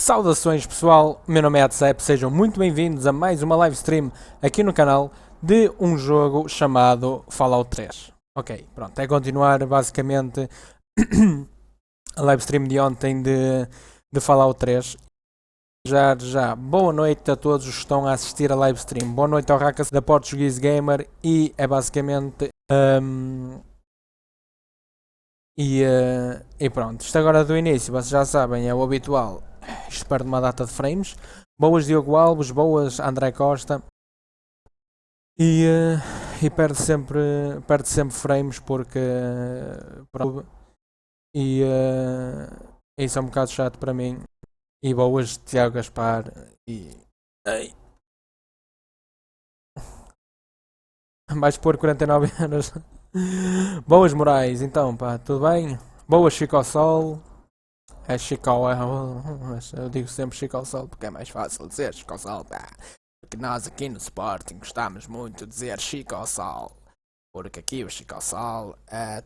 Saudações pessoal, meu nome é Atecep, sejam muito bem-vindos a mais uma live stream aqui no canal de um jogo chamado Fallout 3. Ok, pronto, é continuar basicamente a live stream de ontem de Fallout 3. Já, boa noite a todos os que estão a assistir a live stream, boa noite ao Rakas da Português Gamer e é basicamente... E pronto, isto agora do início, vocês já sabem, é o habitual. Isto perde uma data de frames. Boas Diogo Alves, boas André Costa. E perde sempre frames porque isso é um bocado chato para mim. E boas Tiago Gaspar e vais pôr 49 anos. Boas Moraes, então pá, tudo bem? Boas Chico ao Sol. É Chico ao eu digo sempre Chico ao Sol porque é mais fácil dizer Chico ao Sol, pá. Porque nós aqui no Sporting gostamos muito de dizer Chico ao Sol. Porque aqui o Chico ao Sol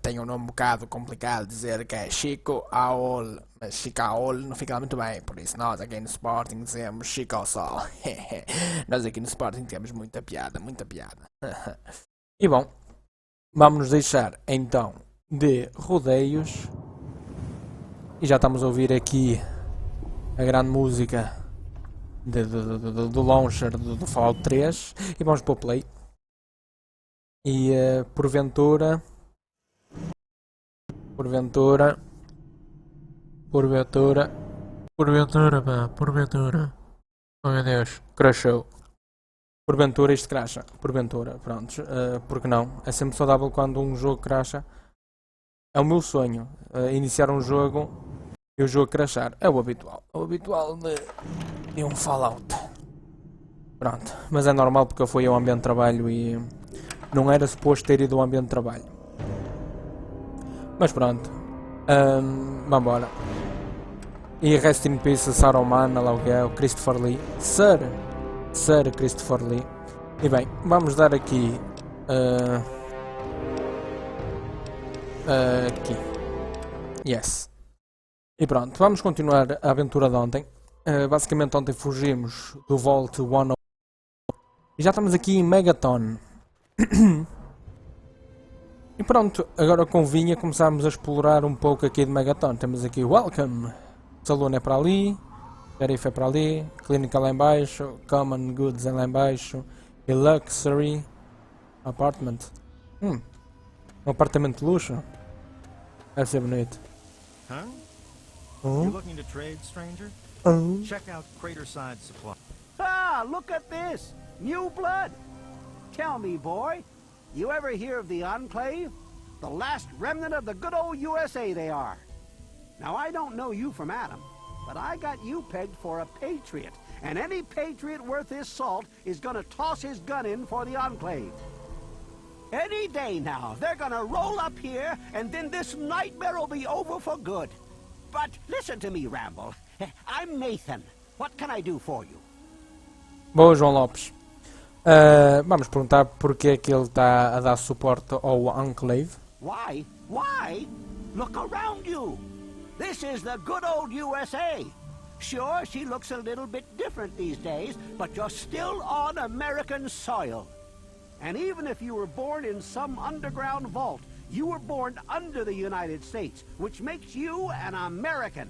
tem um nome um bocado complicado de dizer que é Chico ao, mas Chico ao não fica lá muito bem. Por isso nós aqui no Sporting dizemos Chico ao Sol. Nós aqui no Sporting temos muita piada, muita piada. E bom, vamos nos deixar então de rodeios. E já estamos a ouvir aqui a grande música do launcher do Fallout 3. E vamos para o play. E porventura, oh meu Deus, crashou. Porventura isto crasha, porventura, pronto, porque não, é sempre saudável quando um jogo crasha. É o meu sonho, iniciar um jogo e o jogo crashar, é o habitual de um Fallout. Pronto, mas é normal porque eu fui ao ambiente de trabalho e não era suposto ter ido ao ambiente de trabalho. Mas pronto, vambora. E rest in peace a Saruman, Aluguel, Christopher Lee, Sir Christopher Lee. E bem, vamos dar aqui aqui, yes. E pronto, vamos continuar a aventura de ontem. Basicamente ontem fugimos do Vault 1 e já estamos aqui em Megaton. E pronto, agora convinha começarmos a explorar um pouco aqui de Megaton. Temos aqui Welcome, Saloon é para ali, Sheriff é para ali, Clinical lá em baixo, Common Goods é lá em baixo e Luxury Apartment. Um apartamento de luxo. Deve ser bonito. You looking to trade, stranger? Check out Craterside Supply. Ah, look at this! New blood! Tell me, boy, you ever hear of the Enclave? The last remnant of the good old USA they are. Now, I don't know you from Adam, but I got you pegged for a patriot, and any patriot worth his salt is gonna toss his gun in for the Enclave. Any day now, they're gonna roll up here, and then this nightmare will be over for good. But listen to me, Ramble. I'm Nathan. What can I do for you? Boa, João Lopes. Vamos perguntar porque é que ele está a dar suporte ao Enclave. Why? Why? Look around you. This is the good old USA. Sure, she looks a little bit different these days, but you're still on American soil. And even if you were born in some underground vault, you were born under the United States, which makes you an American.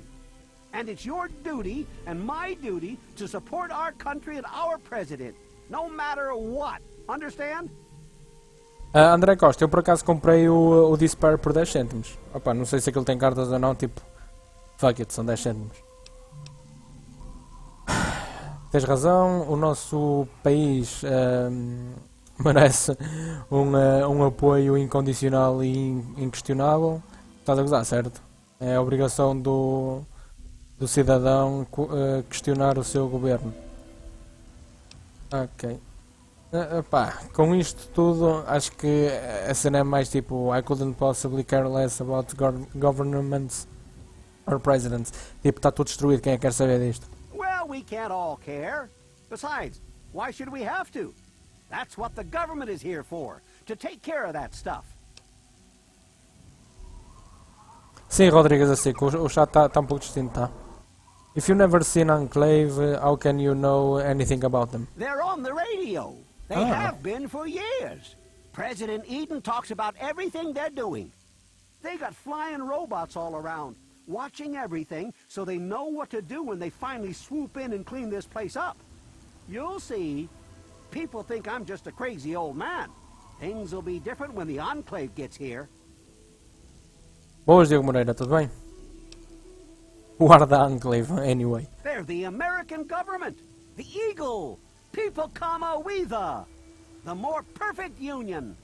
And it's your duty and my duty to support our country and our president, no matter what. Understand? André Costa, eu por acaso comprei o Despair por 10 cêntimos. Opa, não sei se aquilo tem cartas ou não, tipo... Fuck it, são 10 cêntimos. Tens razão, o nosso país merece um apoio incondicional e inquestionável. Estás a gozar, certo? É a obrigação do cidadão questionar o seu governo. Ok. Pá, com isto tudo, acho que a cena é mais tipo I couldn't possibly care less about governments or presidents. Tipo, está tudo destruído, quem é que quer saber disto? Well, we can't all care. Besides, why should we have to? That's what the government is here for, to take care of that stuff. Sim, Rodrigues, assim, o chat está um pouco distinto, tá? If you've never seen Enclave, how can you know anything about them? They're on the radio. They have been for years. President Eden talks about everything they're doing. They got flying robots all around, watching everything so they know what to do when they finally swoop in and clean this place up. You'll see. People think I'm just a crazy old man. Things will be different when the Enclave gets here. Boas, Diego Moreira, tudo bem? Who are the Enclave, anyway? They're the American government. The Eagle. People comma we the more perfect union.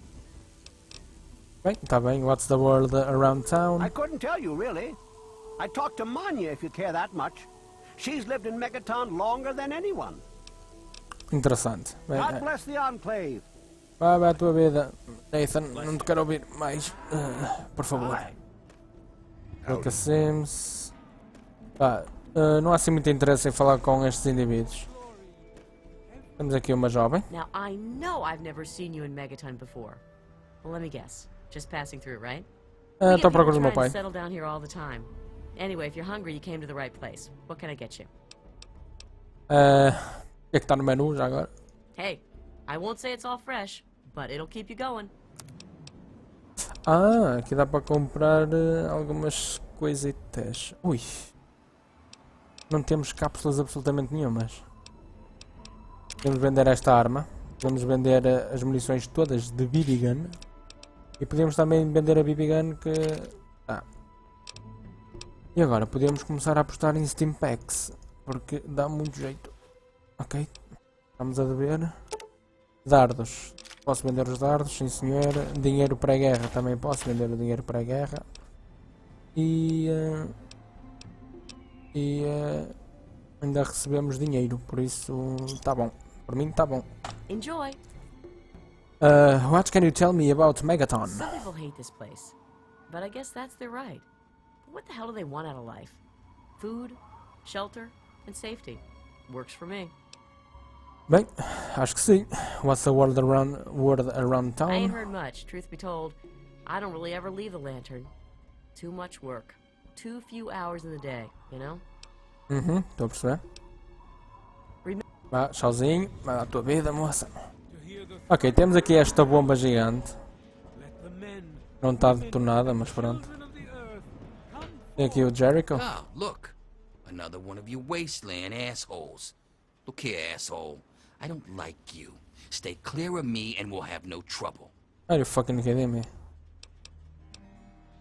Bem, tá bem. What's the world around town? I couldn't tell you, really. I'd talk to Manya if you care that much. She's lived in Megaton longer than anyone. Interessante. Bem, God bless the Enclave. vai a tua vida, Nathan. Não te quero ouvir mais. Por favor. Lucas Sims. Não há assim muito interesse em falar com estes indivíduos. Temos aqui uma jovem. Now I know I've never seen you in Megaton before. Well, let me guess. Just passing through, right? We Estou à get procura do people meu pai. trying to settle down here all the time. Anyway, if you're hungry, you came to the right place. What can I get you? O que é que está no menu já agora? Hey, I won't say it's all fresh, but it'll keep you going. Aqui dá para comprar algumas coisitas. Ui. Não temos cápsulas absolutamente nenhumas. Podemos vender esta arma. Podemos vender as munições todas de BB Gun. E podemos também vender a BB Gun que... E agora podemos começar a apostar em Steam Packs. Porque dá muito jeito. Ok. Estamos a dever. Dardos. Posso vender os dardos, sim senhor. Dinheiro pré-guerra. Também posso vender o dinheiro pré-guerra. E ainda recebemos dinheiro. Por isso está bom. Por mim está bom. Enjoy. What can you tell me about Megaton? Some people hate this place, but I guess that's their right. But what the hell do they want out of life? Food, shelter, and safety. Works for me. Bem, acho que sim. What's the word around I town? ain't heard much, truth be told. I don't really ever leave the lantern. Too much work. Too few hours in the day, you know? Estou a perceber. Vá, sozinho. Vai à tua vida, moça. Ok, temos aqui esta bomba gigante. Não está detonada, mas pronto. Tem aqui o Jericho. Oh, look. Another one of you wasteland assholes. Look here, asshole. I don't like you. Stay clear of me and we'll have no trouble. Are you fucking kidding me?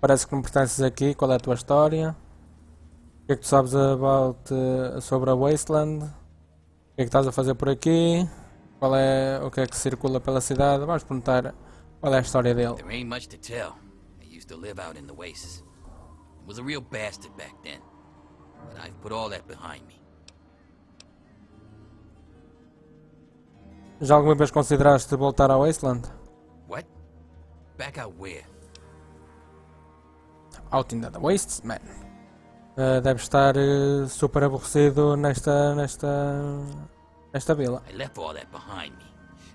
Parece que não pertences aqui. Qual é a tua história? O que é que tu sabes sobre a Wasteland? O que é que estás a fazer por aqui? O que é que circula pela cidade? Vamos perguntar qual é a história dele. There ain't much to tell. I used to live out in the wastes. I was a real bastard back then. But I've put all that behind me. Já alguma vez consideraste voltar à Wasteland? What? Back out where? Out in the Wastes, man. Deve estar super aborrecido nesta vila. I left all that behind me.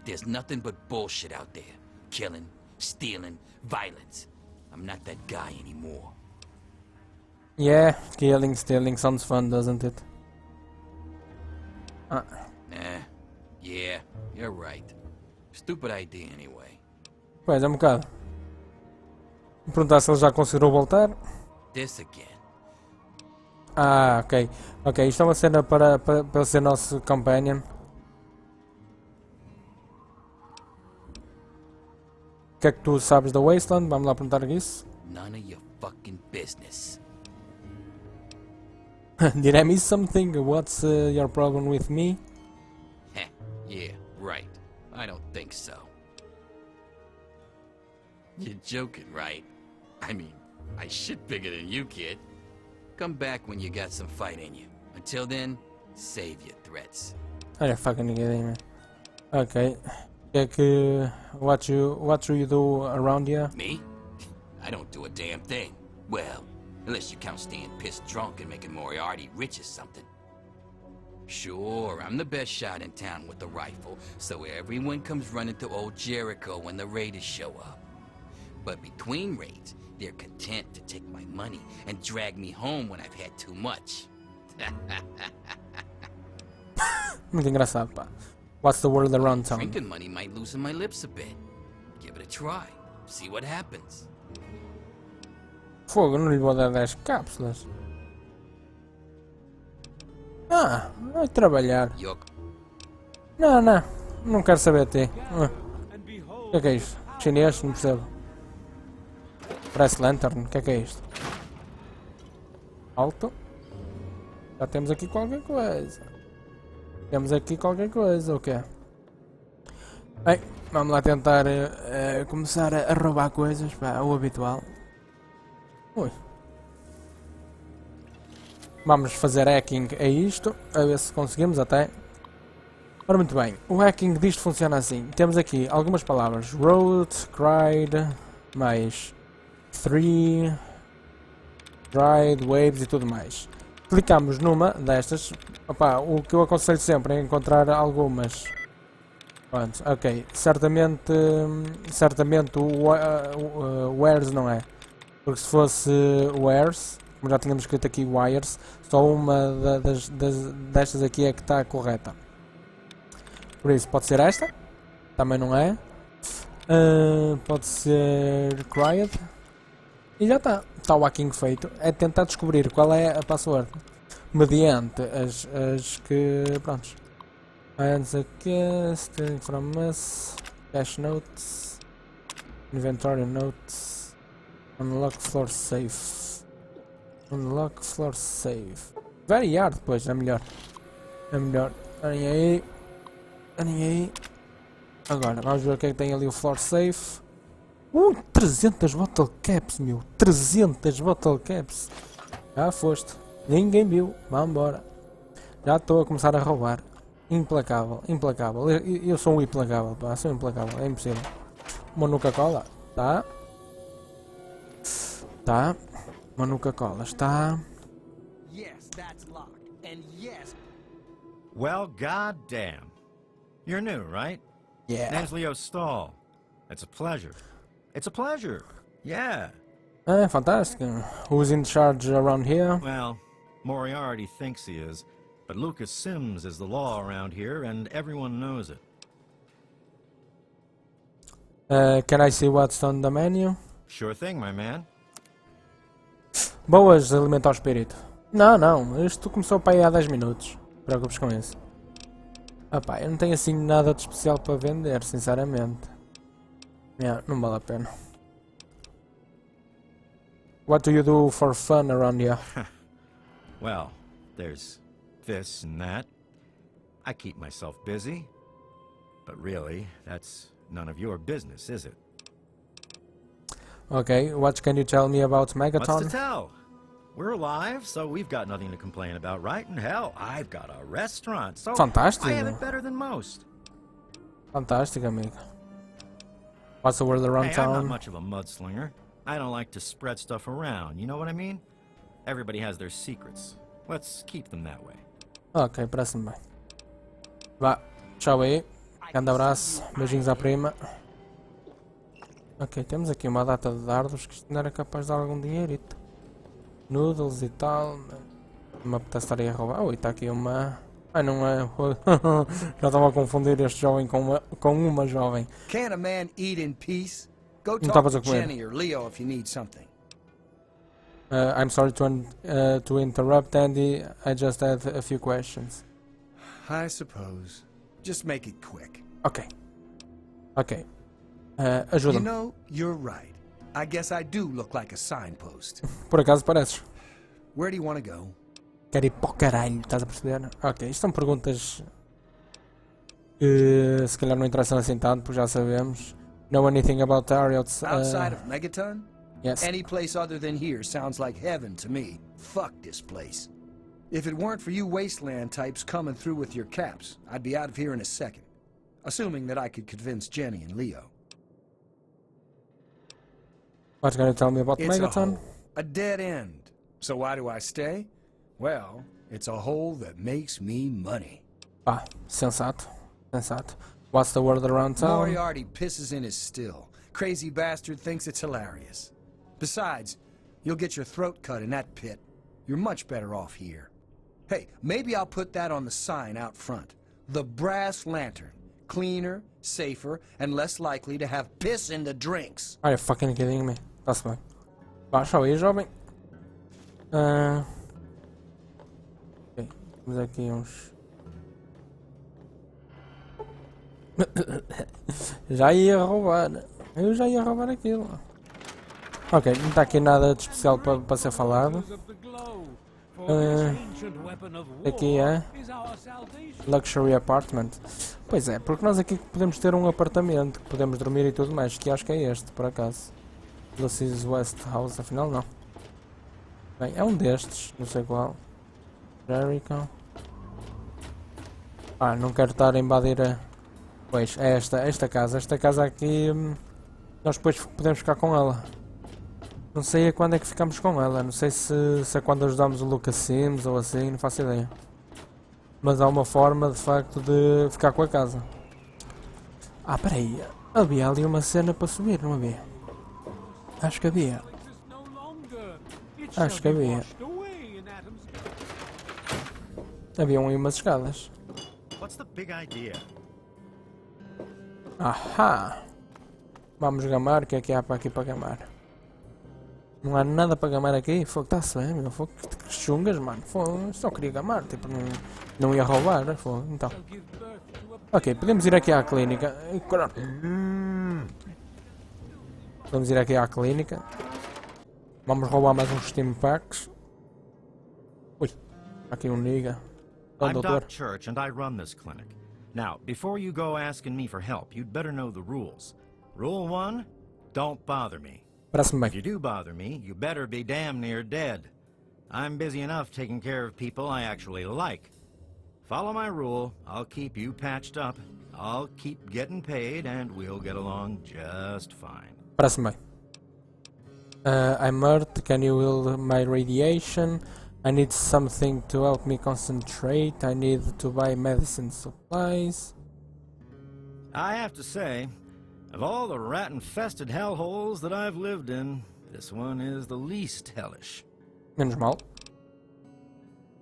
There's nothing but bullshit out there. Killing, stealing, violence. I'm not that guy anymore. Yeah, killing, stealing sounds fun, doesn't it? Nah. Yeah, you're right. Stupid idea anyway. Pois, é um bocado. Vou perguntar se ele já considerou voltar. This again. Ok. Ok, isto é uma cena para ser nosso companion. O que é que tu sabes da Wasteland? Vamos lá perguntar isso. None of your fucking business. Did I miss something? What's your problem with me? Heh, yeah, right. I don't think so. You're joking, right? I mean, I shit bigger than you, kid. Come back when you got some fight in you. Until then, save your threats. Olha, fucking kidding me. Ok. What do you do around here? Me? I don't do a damn thing. Well, unless you count staying pissed drunk and making Moriarty rich or something. Sure, I'm the best shot in town with the rifle, so everyone comes running to old Jericho when the raiders show up. But between raids, they're content to take my money and drag me home when I've had too much. Muito engraçado, pá. What's the world around town? Drinking money might loosen my lips a bit. Give it a try. See what happens. Fogo, não lhe vou dar 10 cápsulas. Ah, vai trabalhar. Yuck. Não, não. Não quero saber de ti. O que é isto? Chinês? Não percebo. Parece lantern. O que é isto? Alto. Já temos aqui qualquer coisa. Temos aqui qualquer coisa, o quê? Bem, vamos lá tentar começar a roubar coisas, pá, o habitual. Ui. Vamos fazer hacking a isto, a ver se conseguimos até. Ora, muito bem, o hacking disto funciona assim. Temos aqui algumas palavras. Road, cried, mais 3, dried, waves e tudo mais. Clicamos numa destas. Opa, o que eu aconselho sempre é encontrar algumas. Pronto, ok. Certamente o where's não é. Porque se fosse where's, como já tínhamos escrito aqui wires, só uma destas aqui é que está correta. Por isso, pode ser esta. Também não é. Pode ser cried. E já está. Está o hacking feito. É tentar descobrir qual é a password. Mediante as que. Prontos. Antes aqui. Stealing from us. Cache notes. Inventory notes. Unlock floor safe. Unlock floor safe. Very hard depois. É melhor. É melhor. Olhem aí. Olhem aí. Agora, vamos ver o que é que tem ali o floor safe. 300 bottle caps, meu. 300 bottle caps. Já foste. Ninguém viu. Vambora. Já estou a começar a roubar. Implacável. Implacável. Eu sou um implacável. Pá. Sou implacável. É impossível. Uma Nuca-Cola. Tá. Tá. Uma Nuca-Cola. Está. Yes, that's locked. And yes. Well, goddamn. You're new, right? Yeah. Name's Leo Stahl. It's a pleasure. It's a pleasure. Yeah. Fantástico. Who's in charge around here? Well, Moriarty thinks he is, but Lucas Sims is the law around here, and everyone knows it. Can I see what's on the menu? Sure thing, my man. Boas, alimentar o espírito. Não, não. Isto começou para aí há 10 minutos. Não te preocupes com isso. Ah pá, eu não tenho assim nada de especial para vender, sinceramente. Yeah, não vale a pena. What do you do for fun around here? Well, there's this and that. I keep myself busy. But really, that's none of your business, is it? Okay, what can you tell me about What's Megaton? to tell? We're alive, so we've got nothing to complain about, right? And hell, I've got a restaurant, so Fantástico. I have it better than most. Fantástico, amigo. What's the world around Hey, I'm not town? much of a mudslinger. I don't like to spread stuff around, you know what I mean? Everybody has their secrets. Let's keep them that way. Ok, parece-me bem. Vá, tchau aí. Grande abraço, beijinhos à prima. Ok, temos aqui uma data de dardos que isto não era capaz de dar algum dinheirito. Noodles e tal. Não me apetece estar aí a roubar. Ui, está aqui uma... Ai, não é... Já estava a confundir este jovem com uma jovem. Can't a man eat in peace? Go Não talk estavas to a comer. Jenny or Leo if you need something. I'm sorry to interrupt, Andy. I just had a few questions. I suppose. Just make it quick. Ok. Ok. You Ajuda-me. know, you're right. I guess I do look like a signpost. Por acaso pareces. Where do you want to go? Quero ir para o caralho, estás a perceber? Ok, isto são perguntas que se calhar não interessam assim tanto, porque já sabemos. Know anything about the area Outside of Megaton? Yes. Any place other than here sounds like heaven to me. Fuck this place. If it weren't for you wasteland types coming through with your caps, I'd be out of here in a second. Assuming that I could convince Jenny and Leo. What's going to tell me about It's a Megaton? hole, a dead end. So why do I stay? Well, it's a hole that makes me money. Ah, sensato. Sensato. What's the word around town? Moriarty pisses in his still. Crazy bastard thinks it's hilarious. Besides, you'll get your throat cut in that pit. You're much better off here. Hey, maybe I'll put that on the sign out front. The brass lantern. Cleaner, safer, and less likely to have piss in the drinks. Are you fucking kidding me? Está-se bem. Baixa aí, jovem. Ok, temos aqui uns... Já ia roubar. Eu já ia roubar aquilo. Ok, não está aqui nada de especial para ser falado. Aqui é Luxury Apartment. Pois é, porque nós aqui podemos ter um apartamento, que podemos dormir e tudo mais, que acho que é este, por acaso. Lucy's West House, afinal não. Bem, é um destes, não sei qual. Jericho. Ah, não quero estar a invadir a... Pois, é esta casa. Esta casa aqui, nós depois podemos ficar com ela. Não sei a quando é que ficamos com ela. Não sei se é quando ajudamos o Lucas Sims ou assim, não faço ideia. Mas há uma forma, de facto, de ficar com a casa. Ah, peraí. Havia ali uma cena para subir, não havia? Acho que havia. Acho que havia. Haviam aí umas escadas. What's the big idea? Ahá! Vamos gamar, o que é que há para aqui para gamar? Não há nada para gamar aqui? Fogo, está-se bem, meu. Fogo, que chungas, mano. Fogo, só queria gamar, tipo, não ia roubar, fogo, então. Ok, podemos ir aqui à clínica. Vamos ir aqui à clínica. Vamos roubar mais uns Steam Packs. Ui, aqui um nigga. I'm Doutor. Doc Church and I run this clinic. Now, before you go asking me for help, you'd better know the rules. Rule 1, don't bother me. Parece-me If you bem. do bother me, you better be damn near dead. I'm busy enough taking care of people I actually like. Follow my rule, I'll keep you patched up, I'll keep getting paid, and we'll get along just fine. Parece-me bem. I'm hurt, can you heal my radiation? I need something to help me concentrate. I need to buy medicine supplies. I have to say, of all the rat-infested hellholes that I've lived in, this one is the least hellish. Menos mal.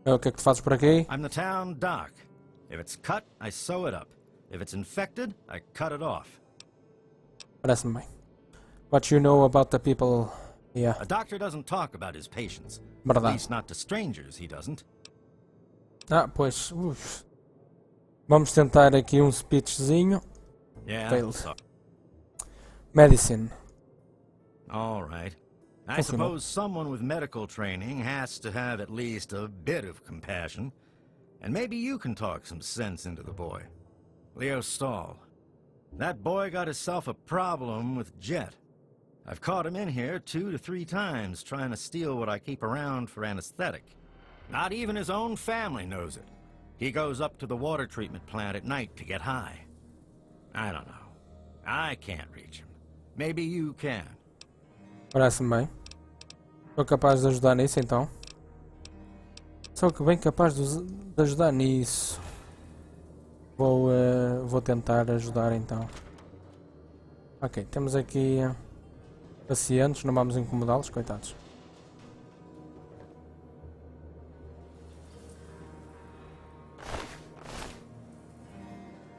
O que é que tu fazes por aqui? I'm the town doc. If it's cut, I sew it up. If it's infected, I cut it off. Parece-me bem. What you know about the people here? A doctor doesn't talk about his patients. At Verdade. least not to strangers, he doesn't. Ah, pois. Uf. Vamos tentar aqui um speechzinho. Yeah. Failed. so- Medicine. All right. I Okay, suppose someone with medical training has to have at least a bit of compassion. And maybe you can talk some sense into the boy. Leo Stahl. That boy got himself a problem with Jet. I've caught him in here 2 to 3 times trying to steal what I keep around for anesthetic. Not even his own family knows it. He goes up to the water treatment plant at night to get high. I don't know. I can't reach him. Maybe you can. Parece-me bem. Sou capaz de ajudar nisso então. Sou que bem capaz de ajudar nisso. Vou tentar ajudar então. Ok, temos aqui pacientes, não vamos incomodá-los, coitados.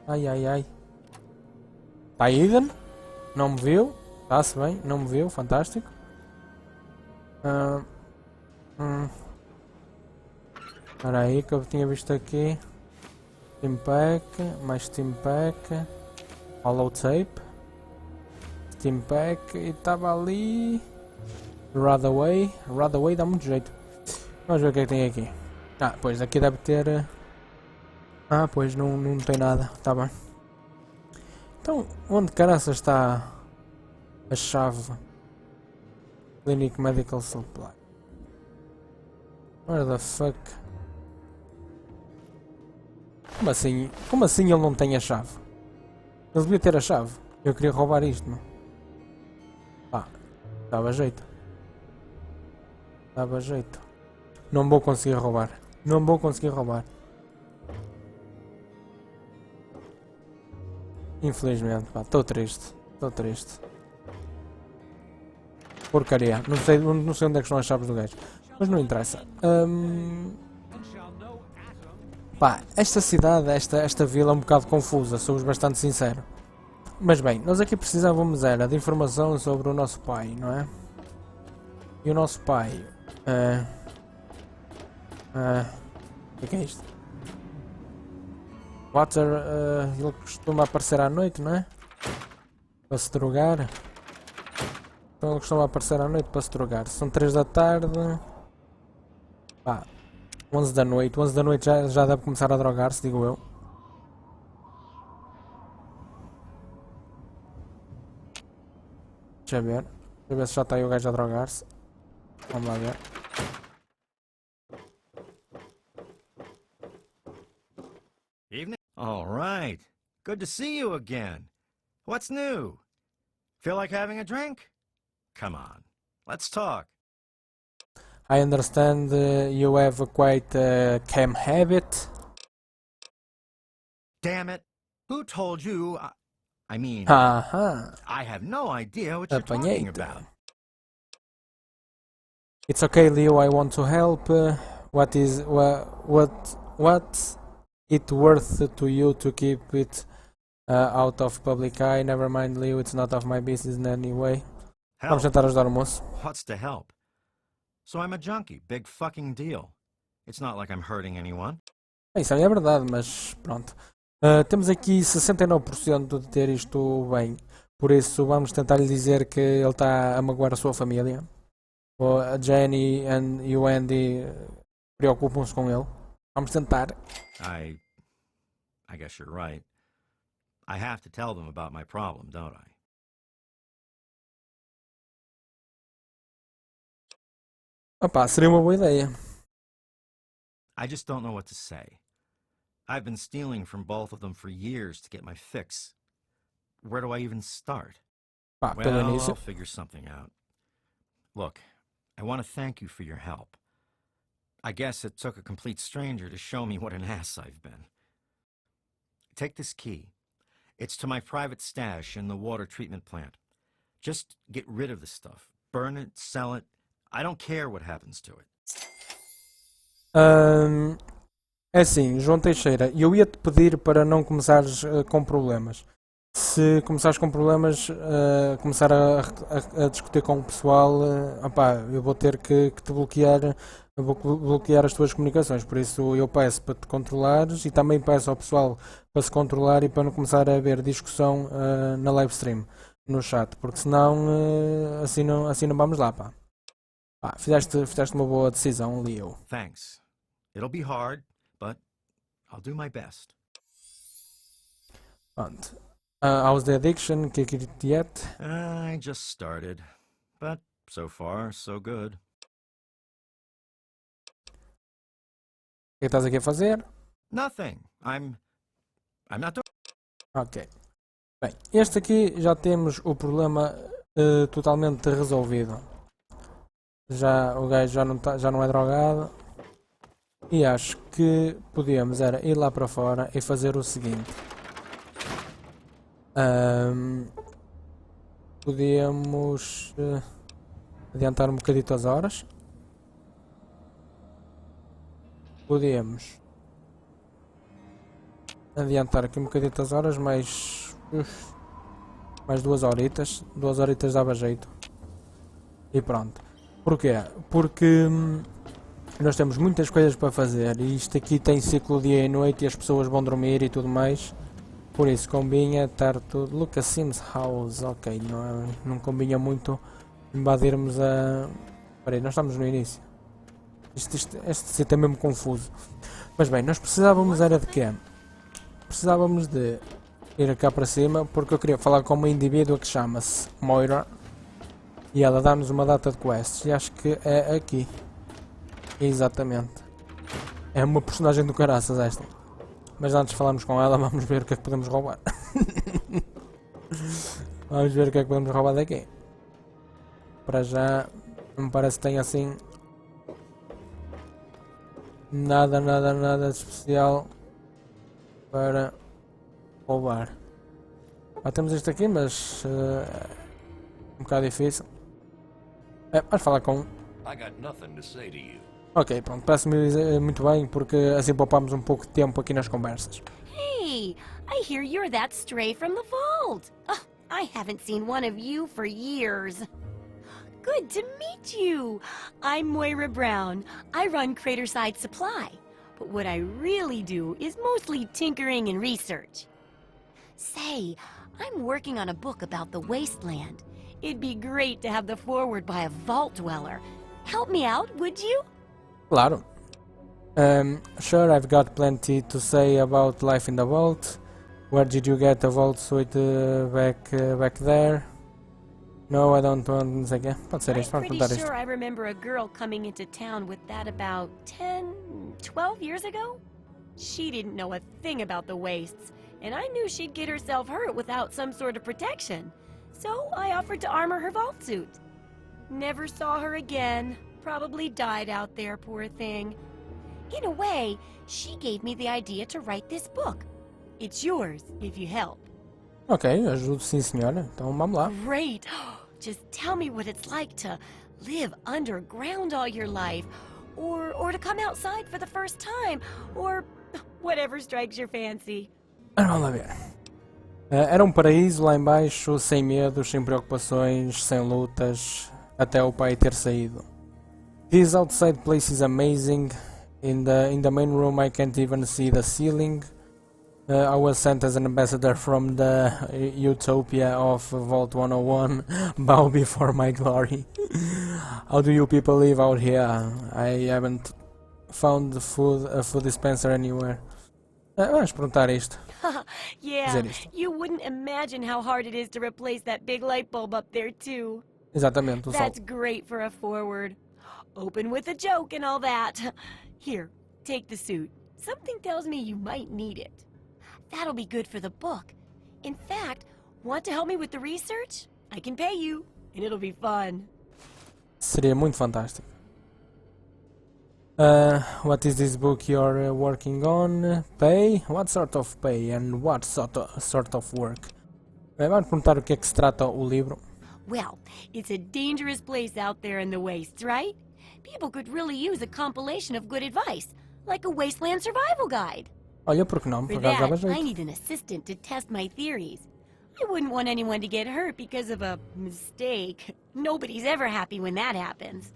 Ai ai ai. Está Eden? Não me viu? Está-se bem, não me viu, fantástico. Espera aí que eu tinha visto aqui. Steam Pack, mais Steam Pack. Hollow Tape. Steam Pack e estava ali. Radaway. Radaway dá muito jeito. Vamos ver o que é que tem aqui. Ah, pois aqui deve ter. Ah, pois não tem nada. Está bem. Então, onde caraças está a chave? Clinic Medical Supply. Where the fuck? Como assim ele não tem a chave? Ele devia ter a chave. Eu queria roubar isto, não? Ah, dava jeito. Dava jeito. Não vou conseguir roubar. Não vou conseguir roubar. Infelizmente, pá, estou triste. Estou triste. Porcaria. Não sei onde é que estão as chaves do gajo. Mas não interessa. Pá, esta cidade, esta vila é um bocado confusa, sou-vos bastante sincero. Mas bem, nós aqui precisávamos era de informação sobre o nosso pai, não é? E o nosso pai... o que é isto? Water, ele costuma aparecer à noite, não é? Para se drogar. Então ele costuma aparecer à noite para se drogar. São 3 da tarde. Pá, 11 da noite. 11 da noite já deve começar a drogar-se, digo eu. Deixa eu ver se já está aí o gajo a drogar-se. Vamos lá ver. Evening. All right. Good to see you again. What's new? Feel like having a drink? Come on. Let's talk. I understand you have quite a cam habit. Damn it. Who told you? I mean, Haha. I have no idea what you're talking Apanhei-te. about. It's okay, Leo. I want to help. What it worth to you to keep it out of public eye? Never mind, Leo. It's not of my business in any way. Vamos Help? tentar ajudar o moço. What's to help? So I'm a junkie. Big fucking deal. It's not like I'm hurting anyone. Isso aí é verdade, mas pronto. Temos aqui 69% de ter isto bem. Por isso vamos tentar lhe dizer que ele está a magoar a sua família. A Jenny e o Andy preocupam-se com ele. Vamos tentar. I guess you're right. I have to tell them about my problem, don't I? Opa, seria uma boa ideia. I just don't know what to say. I've been stealing from both of them for years to get my fix. Where do I even start? Pá, pelo Well, início. I'll figure something out. Look, I want to thank you for your help. I guess it took a complete stranger to show me what an ass I've been. Take this key. It's to my private stash in the water treatment plant. Just get rid of the stuff. Burn it, sell it. I don't care what happens to it. É assim, João Teixeira, eu ia-te pedir para não começares com problemas. Se começares com problemas, começar a discutir com o pessoal, opá, eu vou ter que te bloquear, eu vou bloquear as tuas comunicações. Por isso eu peço para te controlares e também peço ao pessoal para se controlar e para não começar a haver discussão na livestream, no chat, porque senão assim não vamos lá, pá. Fizeste uma boa decisão, Leo. Thanks. It'll be hard, but I'll do my best. Pronto. How's the addiction? Kick it yet? I just started, but so far, so good. O que estás aqui a fazer? Nothing. I'm not doing... Ok. Bem, este aqui já temos o problema totalmente resolvido. Já, o gajo já não é drogado. E acho que podíamos era ir lá para fora e fazer o seguinte. Podíamos adiantar um bocadito as horas. Podíamos adiantar aqui um bocadito as horas, mais 2 horitas. 2 horitas dava jeito. E pronto. Porquê? Porque nós temos muitas coisas para fazer e isto aqui tem ciclo dia e noite e as pessoas vão dormir e tudo mais. Por isso combina estar tudo. Look a Sims House, ok, não combina muito invadirmos a... Espera aí, nós estamos no início. Este sítio é mesmo confuso. Mas bem, nós precisávamos era de quê? Precisávamos de ir cá para cima porque eu queria falar com uma indivídua que chama-se Moira. E ela dá-nos uma data de quests e acho que é aqui. Exatamente. É uma personagem do caraças esta. Mas antes de falarmos com ela, vamos ver o que é que podemos roubar. Vamos ver o que é que podemos roubar daqui. Para já, não me parece que tenha assim... Nada de especial para roubar. Temos isto aqui, mas... um bocado difícil. Vamos falar com... I got nothing to say to you. Ok, pronto, parece-me muito bem porque assim poupamos um pouco de tempo aqui nas conversas. Hey, I hear you're that stray from the vault. Oh, I haven't seen one of you for years. Good to meet you. I'm Moira Brown. I run Craterside Supply. But what I really do is mostly tinkering and research. Say, I'm working on a book about the wasteland. It'd be great to have the foreword by a vault dweller. Help me out, would you? Claro. Sure, I've got plenty to say about life in the vault. Where did you get the vault suite back there? No, I don't want, não sei o quê. Pode ser isto, I'm vamos pretty perguntar isto. sure I remember a girl coming into town with that about 10, 12 years ago. She didn't know a thing about the wastes, and I knew she'd get herself hurt without some sort of protection. So I offered to armor her vault suit. Never saw her again. Probably died out there, poor thing. In a way, she gave me the idea to write this book. It's yours, if you help. Ok, ajudo sim senhora, então vamos lá. Great! Just tell me what it's like to live underground all your life, or to come outside for the first time, or whatever strikes your fancy. Vamos lá ver. Era um paraíso lá embaixo, sem medos, sem preocupações, sem lutas, até o pai ter saído. This outside place is amazing. In the main room I can't even see the ceiling. I was sent as an ambassador from the utopia of Vault 101. Bow before my glory. How do you people live out here? I haven't found a food dispenser anywhere. Vamos perguntar isto. Yeah, Dizer isto. you wouldn't imagine how hard it is to replace that big light bulb up there too. Exatamente, o sol. That's great for a forward. Open with a joke and all that. Here, take the suit. Something tells me you might need it. That'll be good for the book. In fact, want to help me with the research? I can pay you, and it'll be fun. Seria muito fantástico. What is this book you're working on? Pay? What sort of pay and what sort of work? Vamos perguntar o que é que se trata o livro. Well, it's a dangerous place out there in the wastes, right? People could really use a compilation of good advice, like a wasteland survival guide. Olha, por que não? For Por acaso dava that, I jeito. need an assistant to test my theories. I wouldn't want anyone to get hurt because of a mistake. Nobody's ever happy when that happens.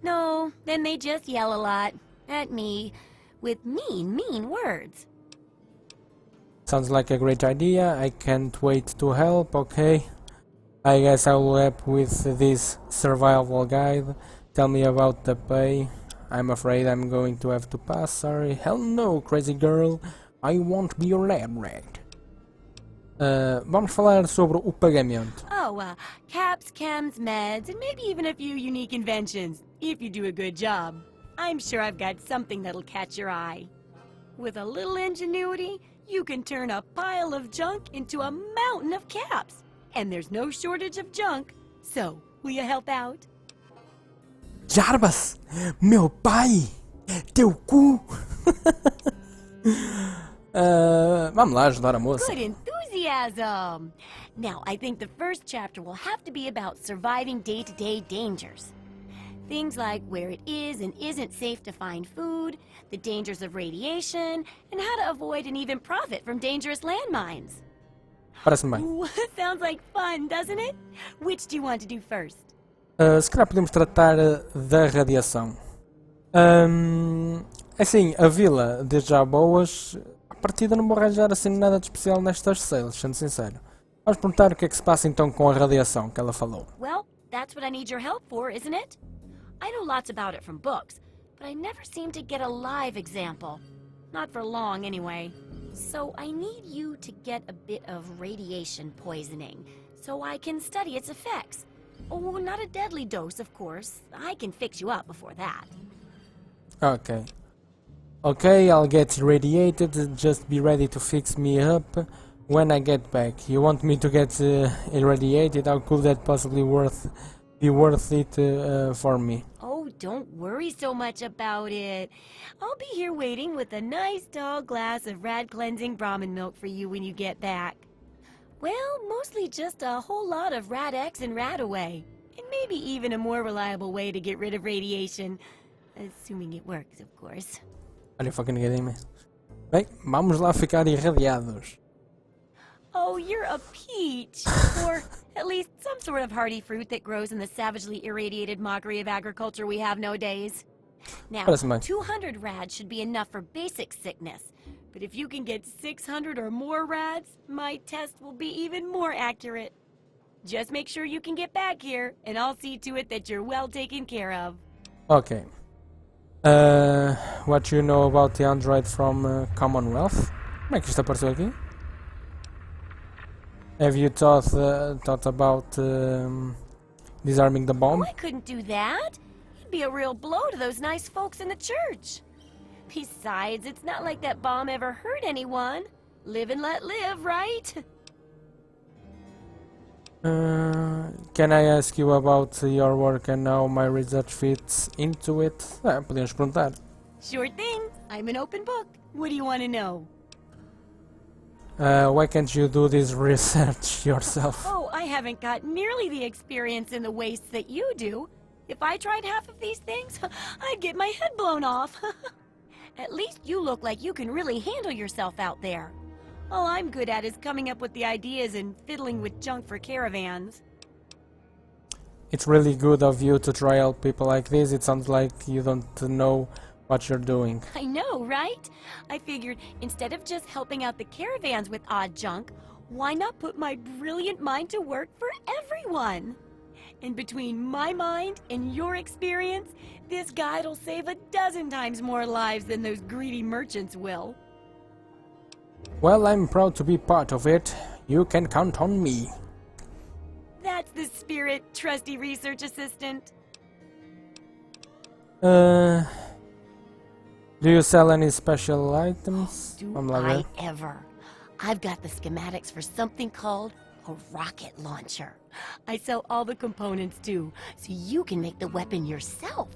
No, then they just yell a lot at me with mean words. Sounds like a great idea. I can't wait to help, okay? I guess I will help with this survival guide. Tell me about the pay. I'm afraid I'm going to have to pass, sorry. Hell no, crazy girl. I won't be your lab rat. Vamos falar sobre o pagamento. Oh, caps, chems, meds, and maybe even a few unique inventions, if you do a good job. I'm sure I've got something that'll catch your eye. With a little ingenuity, you can turn a pile of junk into a mountain of caps. And there's no shortage of junk. So, will you help out? Jarbas! Meu pai! Teu cu! Vamos lá ajudar a moça. Good enthusiasm! Now, I think the first chapter will have to be about surviving day-to-day dangers. Things like where it is and isn't safe to find food, the dangers of radiation, and how to avoid and even profit from dangerous landmines. Parece-me bem. Ooh, sounds like fun, doesn't it? Which do you want to do first? Se calhar podemos tratar da radiação. Assim, a vila, desde já boas, a partida não vou arranjar assim nada de especial nestas sales, sendo sincero. Vamos perguntar o que é que se passa então com a radiação que ela falou. Well, that's what I need your help for, isn't it? I know lots about it from books, but I never seem to get a live example. Not for long, anyway. So I need you to get a bit of radiation poisoning, so I can study its effects. Oh, not a deadly dose, of course. I can fix you up before that. Ok. Okay, I'll get irradiated, just be ready to fix me up when I get back. You want me to get irradiated? How could that possibly be worth it for me? Oh, don't worry so much about it. I'll be here waiting with a nice tall glass of rad-cleansing Brahmin milk for you when you get back. Well, mostly just a whole lot of Rad-X and Rad-Away. And maybe even a more reliable way to get rid of radiation. Assuming it works, of course. Are you fucking kidding me? Bem, vamos lá ficar irradiados. Oh, you're a peach! Or at least some sort of hardy fruit that grows in the savagely irradiated mockery of agriculture we have nowadays. Now, Parece bem. 200 rads should be enough for basic sickness. But if you can get 600 or more rads, my test will be even more accurate. Just make sure you can get back here, and I'll see to it that you're well taken care of. Ok. What you know about the android from Commonwealth? Como é que isto apareceu aqui? Have you thought about disarming the bomb? Oh, I couldn't do that. It'd be a real blow to those nice folks in the church. Besides, it's not like that bomb ever hurt anyone. Live and let live, right? Can I ask you about your work and how my research fits into it? Podemos perguntar. Sure thing. I'm an open book. What do you want to know? Why can't you do this research yourself? Oh, I haven't got nearly the experience in the wastes that you do. If I tried half of these things, I'd get my head blown off. At least you look like you can really handle yourself out there. All I'm good at is coming up with the ideas and fiddling with junk for caravans. It's really good of you to try help people like this. It sounds like you don't know what you're doing. I know, right? I figured instead of just helping out the caravans with odd junk, why not put my brilliant mind to work for everyone? And between my mind and your experience, this guide'll save 12 times more lives than those greedy merchants will. Well, I'm proud to be part of it. You can count on me. That's the spirit, trusty research assistant. Do you sell any special items? Do Vamos lá ver. I ever? I've got the schematics for something called a rocket launcher. I sell all the components too, so you can make the weapon yourself.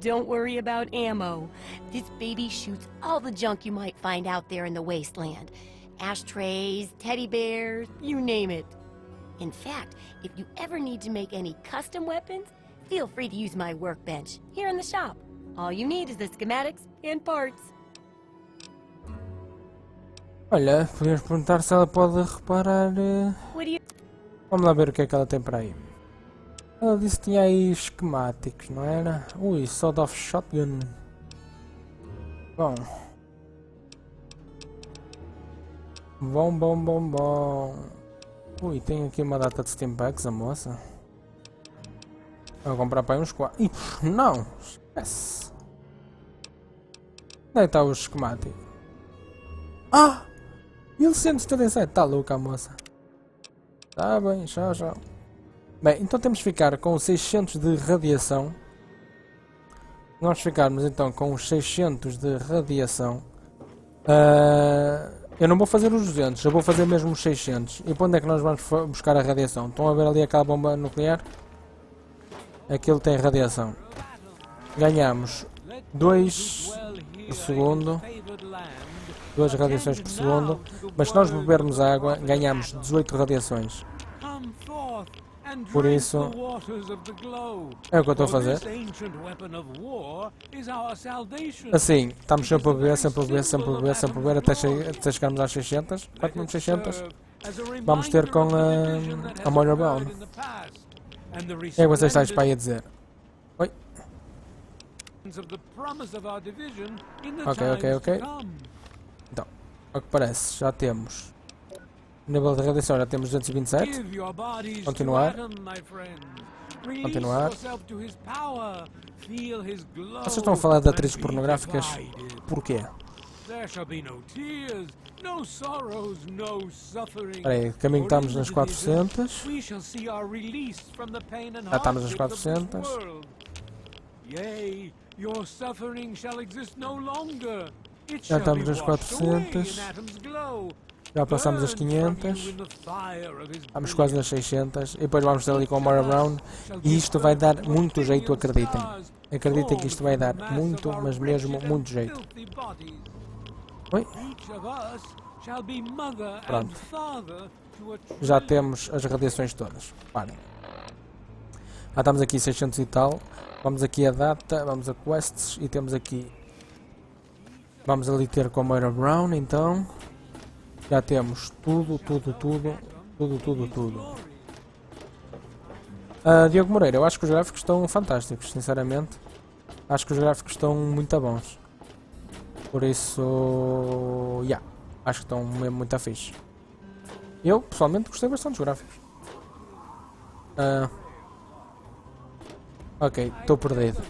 Don't worry about ammo. This baby shoots all the junk you might find out there in the wasteland. Ashtrays, teddy bears, you name it. In fact, if you ever need to make any custom weapons, feel free to use my workbench here in the shop. All you need is the schematics and parts. Olha, podemos perguntar se ela pode reparar. What do you... Vamos lá ver o que é que ela tem para aí. Ela disse que tinha aí esquemáticos, não era? Ui, sawed-off shotgun. Bom. Bom. Ui, tem aqui uma data de Steam Packs, a moça. Vou comprar para aí uns 4. Ih, não! Esquece. Onde é que está o esquemático? Ah! 1177, está louca a moça. Está bem, tchau. Bem, então temos de ficar com 600 de radiação. Nós ficarmos então com os 600 de radiação. Eu não vou fazer os 200, eu vou fazer mesmo os 600. E para onde é que nós vamos buscar a radiação? Estão a ver ali aquela bomba nuclear? Aquilo tem radiação. Ganhamos 2 por segundo. 2 radiações por segundo. Mas se nós bebermos água, ganhamos 18 radiações. Por isso, é o que eu estou a fazer. Assim, estamos sempre a beber, até chegarmos às 600. Quanto vamos 600? Vamos ter com a Moira Brown. O que é que vocês estáis para aí a dizer? Oi? Ok. Então, ao que parece, já temos nível de radiação, já temos 227. Continuar. Vocês estão a falar de atrizes pornográficas? Porquê? Espera aí, caminho estamos nas 400. Já estamos nas 400. Já estamos nas 400. Já passamos as 500. Vamos quase nas 600. E depois vamos ter ali com a Moira Brown. E isto vai dar muito jeito, acreditem. Acreditem que isto vai dar muito, mas mesmo muito jeito. Oi? Pronto. Já temos as radiações todas. Parem. Já estamos aqui 600 e tal. Vamos aqui a data, vamos a quests e temos aqui. Vamos ali ter com a Moira Brown, então. Já temos tudo. Diogo Moreira, eu acho que os gráficos estão fantásticos, sinceramente. Acho que os gráficos estão muito bons. Por isso, acho que estão mesmo muito fixe. Eu, pessoalmente, gostei bastante dos gráficos. Ok, estou perdido.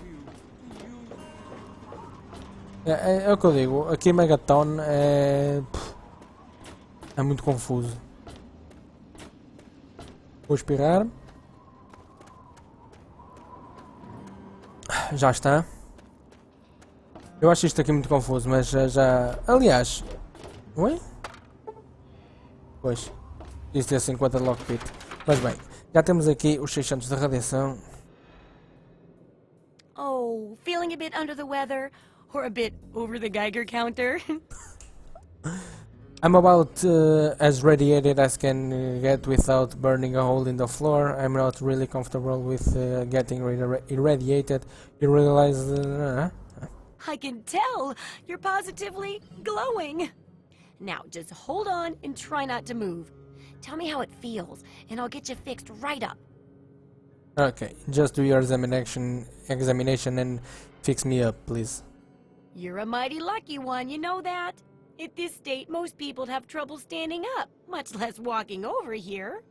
É o que eu digo, aqui Megaton é muito confuso. Vou espirrar. Já está. Eu acho isto aqui muito confuso, mas já... Aliás... Oi? Pois. Isto é 50 de lockpit. Mas bem, já temos aqui os 600 de radiação. Oh, feeling a bit under the weather? Or a bit over the Geiger counter? I'm about as radiated as can get without burning a hole in the floor. I'm not really comfortable with getting irradiated. You realize... I can tell! You're positively glowing! Now, just hold on and try not to move. Tell me how it feels, and I'll get you fixed right up. Okay, just do your examination and fix me up, please. You're a mighty lucky one, you know that? At this state, most people'd have trouble standing up, much less walking over here.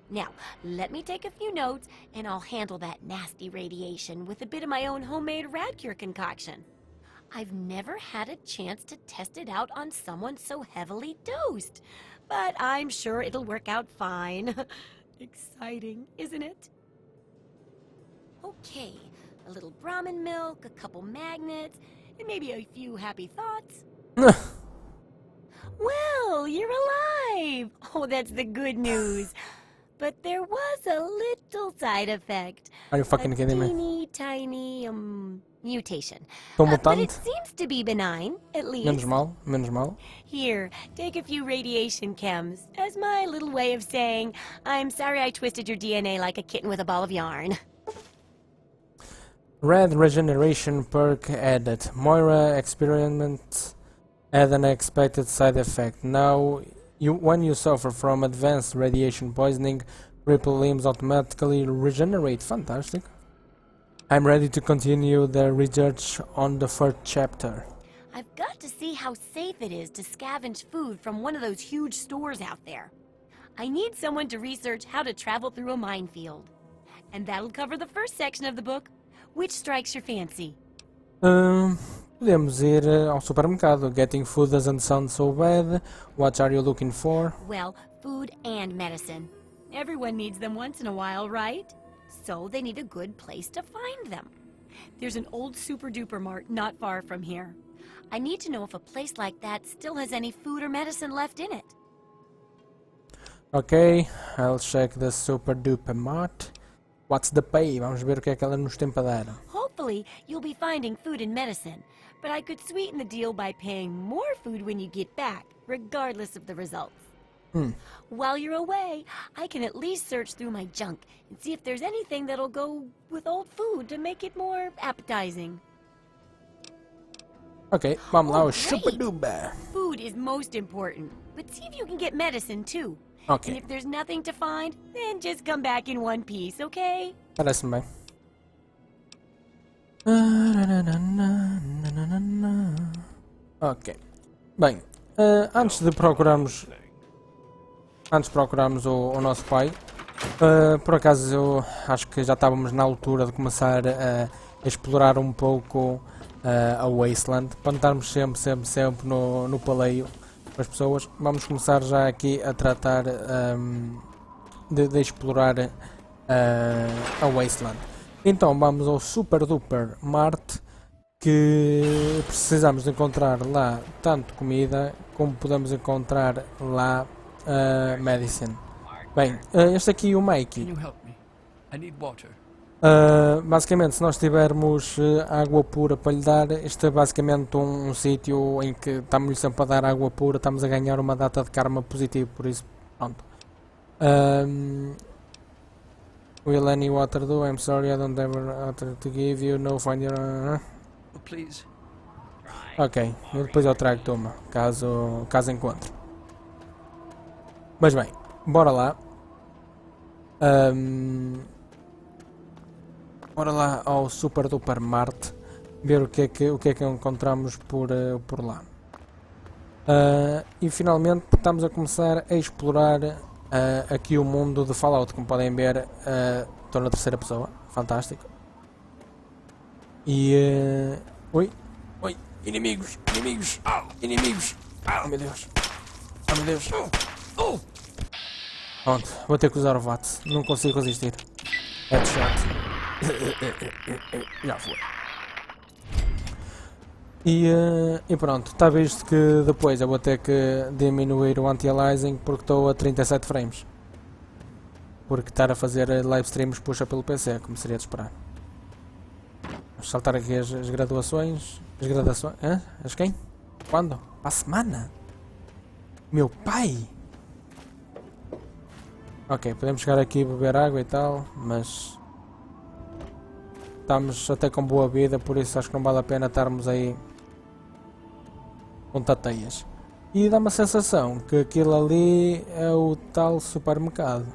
Now, let me take a few notes, and I'll handle that nasty radiation with a bit of my own homemade Radcure concoction. I've never had a chance to test it out on someone so heavily dosed, but I'm sure it'll work out fine. Exciting, isn't it? Okay, a little Brahmin milk, a couple magnets, and maybe a few happy thoughts. Well, you're alive! Oh, that's the good news. But there was a little side effect. Are you fucking kidding me? A teeny tiny, mutation. Tô But it mutante? seems to be benign, at least. Menos mal. Here, take a few radiation chems as my little way of saying, I'm sorry I twisted your DNA like a kitten with a ball of yarn. Red regeneration perk added. Moira experiment had an unexpected side effect. Now, when you suffer from advanced radiation poisoning, crippled limbs automatically regenerate. Fantastic. I'm ready to continue the research on the first chapter. I've got to see how safe it is to scavenge food from one of those huge stores out there. I need someone to research how to travel through a minefield. And that'll cover the first section of the book. Which strikes your fancy? Podemos ir ao supermercado. Getting food doesn't sound so bad. What are you looking for? Well, food and medicine. Everyone needs them once in a while, right? So they need a good place to find them. There's an old super-duper mart not far from here. I need to know if a place like that still has any food or medicine left in it. Ok, I'll check the super duper mart. What's the pay? Vamos ver o que é que ela nos tem para dar. Hopefully, you'll be finding food and medicine, but I could sweeten the deal by paying more food when you get back, regardless of the results. While you're away, I can at least search through my junk and see if there's anything that'll go with old food to make it more appetizing. Ok, vamos lá, o Great. super duper. Food is most important, but see if you can get medicine too. Ok, And if there's nothing to find, then just come back in one piece, okay? parece-me bem. Ok. Bem, antes de procurarmos o nosso pai, por acaso eu acho que já estávamos na altura de começar a explorar um pouco a Wasteland, para não estarmos sempre no paleio com as pessoas. Vamos começar já aqui a tratar de explorar a Wasteland. Então vamos ao Super Duper Mart, que precisamos de encontrar lá tanto comida como podemos encontrar lá medicine. Bem, este aqui o Mikey. Basicamente, se nós tivermos água pura para lhe dar, este é basicamente um sítio em que estamos sempre a dar água pura, estamos a ganhar uma data de karma positivo, por isso, pronto. Will any water do? I'm sorry, I don't have water to give you. No, find your... Please. Ok, e depois eu trago-te uma, caso encontre. Mas bem, bora lá. Bora lá ao Super Duper Marte, ver o que é que encontramos por lá. E finalmente estamos a começar a explorar aqui o mundo de Fallout. Como podem ver, estou na terceira pessoa, fantástico. E... oi, inimigos, oh meu Deus, pronto, vou ter que usar o VAT, não consigo resistir. Headshot. Já foi. E pronto, está visto que depois eu vou ter que diminuir o anti-aliasing porque estou a 37 frames. Porque estar a fazer live streams puxa pelo PC, como seria de esperar. Vamos saltar aqui as graduações. As graduações? Hã? As quem? Quando? Para a semana? Meu pai! Ok, podemos chegar aqui e beber água e tal, mas... estamos até com boa vida, por isso acho que não vale a pena estarmos aí com tateias. E dá uma sensação que aquilo ali é o tal supermercado.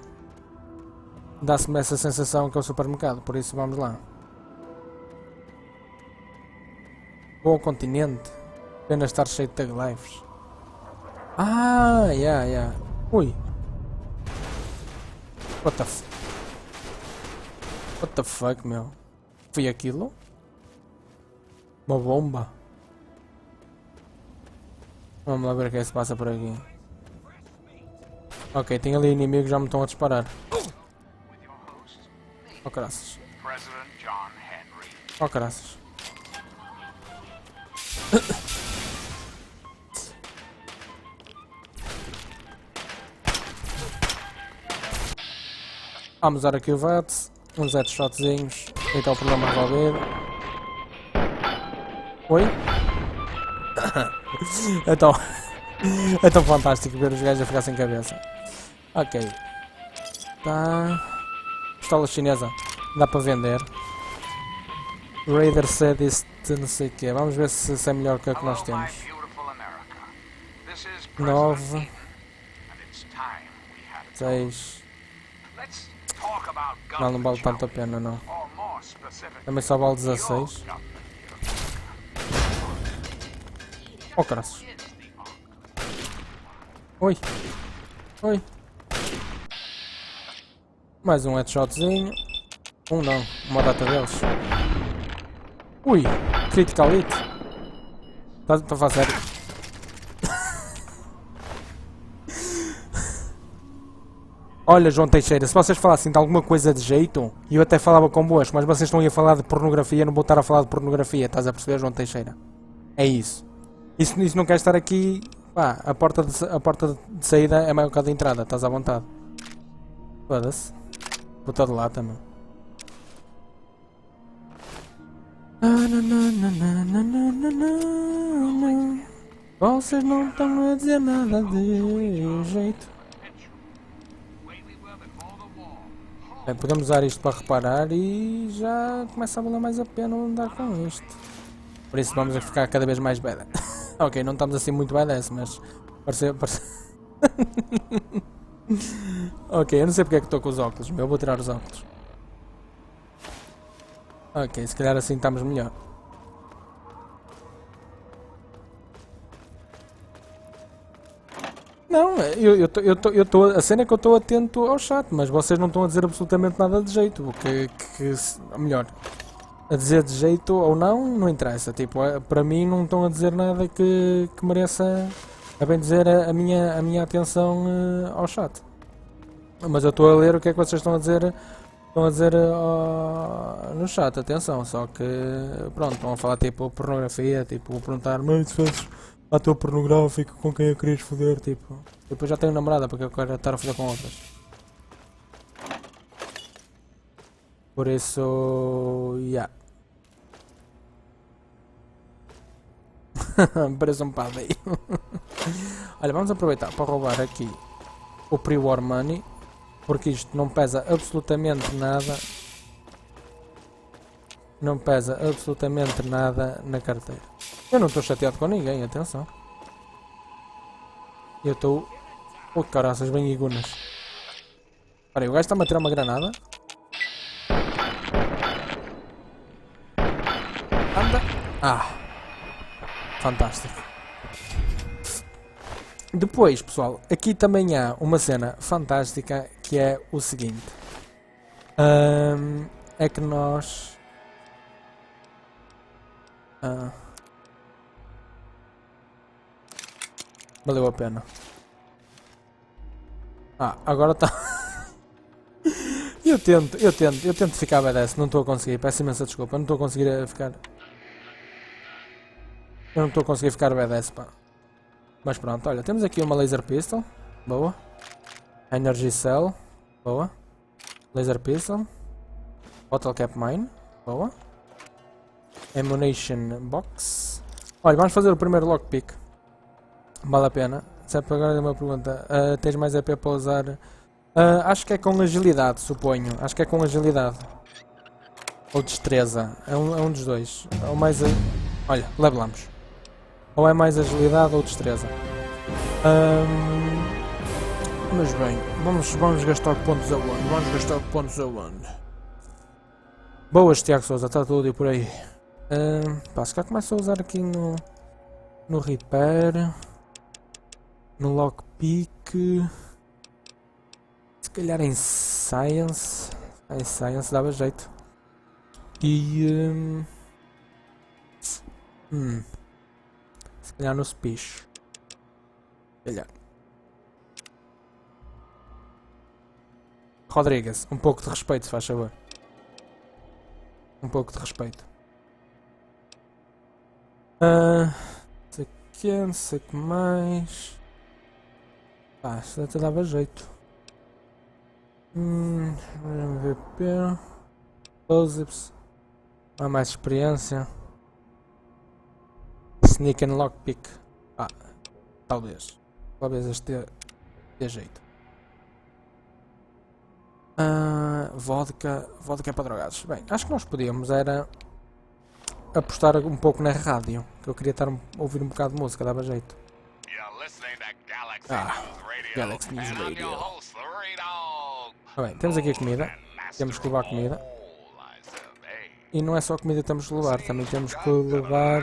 Dá-se-me essa sensação que é o supermercado, por isso vamos lá. Vou ao continente, apenas estar cheio de tag lives. Ah, yeah. Ui. What the fuck, meu? Foi aquilo? Uma bomba? Vamos lá ver o que é que se passa por aqui. Ok, tem ali inimigos, já me estão a disparar. Oh, graças. Oh, graças. Vamos usar aqui o VAT, uns headshotzinhos, então o problema resolvido. Oi? É tão fantástico ver os gajos a ficar sem cabeça. Ok. Tá. Pistola chinesa, dá para vender. Raider said isto não sei o que. Vamos ver se é melhor que o que nós temos. 9 6. Não vale tanto a pena, não. Também só vale 16. Oh, graças. Oi. Mais um headshotzinho. Não, uma data deles. Ui, critical hit. Estou a falar sério. Olha, João Teixeira, se vocês falassem de alguma coisa de jeito, eu até falava convosco, mas vocês estão aí a falar de pornografia, não vou estar a falar de pornografia, estás a perceber, João Teixeira? É isso. Isso não quer estar aqui. Pá, a porta de saída é maior que a de entrada, estás à vontade. Foda-se. Vou todo lá também. Vocês não estão a dizer nada de jeito. Bem, podemos usar isto para reparar e já começa a valer mais a pena andar com isto. Por isso vamos a ficar cada vez mais badass. Ok, não estamos assim muito badass, mas parece... Ok, eu não sei porque é que estou com os óculos, mas eu vou tirar os óculos. Ok, se calhar assim estamos melhor. Não, a cena é que eu estou atento ao chat, mas vocês não estão a dizer absolutamente nada de jeito. Melhor, a dizer de jeito ou não interessa. Tipo, para mim não estão a dizer nada que mereça, a bem dizer, a minha atenção ao chat. Mas eu estou a ler o que é que vocês estão a dizer. Estão a dizer no chat, atenção, só que pronto, estão a falar tipo pornografia, tipo, perguntar, mas se fazes ator pornográfico com quem eu querias foder, tipo, depois já tenho namorada porque eu quero estar a foder com outras. Por isso, yeah. Parece um padeio. Olha, vamos aproveitar para roubar aqui o pre-war money. Porque isto não pesa absolutamente nada. Não pesa absolutamente nada na carteira. Eu não estou chateado com ninguém, atenção. Eu estou... Oh, caraças, bem igunas. Espera aí, o gajo está-me a tirar uma granada. Anda! Ah! Fantástico. Depois, pessoal, aqui também há uma cena fantástica que é o seguinte. É que nós... valeu a pena. Agora está... eu tento ficar badass, não estou a conseguir, peço imensa desculpa, não estou a conseguir ficar... Eu não estou a conseguir ficar badass, pá. Mas pronto, olha, temos aqui uma laser pistol, boa. Energy cell, boa. Laser pistol. Bottle cap mine, boa. Ammunition box. Olha, vamos fazer o primeiro lockpick. Vale a pena. Sempre agora uma pergunta. Tens mais EP para usar? Acho que é com agilidade, suponho. Acho que é com agilidade. Ou destreza. É um dos dois. Ou mais... Olha, levelamos. Ou é mais agilidade ou destreza. Mas bem, vamos gastar pontos aonde? Vamos gastar pontos aonde? Boas, Tiago Sousa, está tudo e por aí. Pá, se cá começo a usar aqui no repair, no lockpick, se calhar em science. Em science dava jeito. E se calhar no speech. Se calhar. Rodrigues, um pouco de respeito, se faz favor. Um pouco de respeito. Sei que não sei que mais. Isto até dava jeito. MVP. Explosives. Há mais experiência. Sneak and lockpick. Talvez. Talvez este dê jeito. Vodka para drogados. Bem, acho que nós podíamos era apostar um pouco na rádio, que eu queria estar a ouvir um bocado de música, dava jeito. Galaxy News Radio. Bem, temos aqui a comida, temos que levar comida. E não é só comida que temos que levar, também temos que levar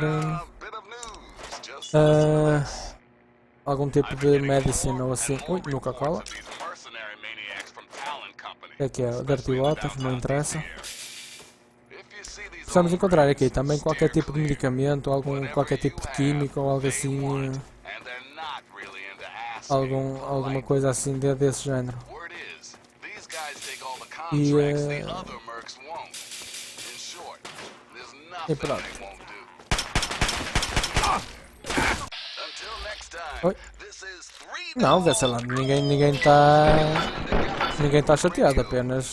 algum tipo de medicina ou assim. Ui, no Coca-Cola. O que é? Dirty Water, não interessa. Precisamos encontrar aqui também qualquer tipo de medicamento, qualquer tipo de químico ou algo assim. Alguma coisa assim desse género. E pronto. Oi. Não, vê se lá, ninguém está chateado, apenas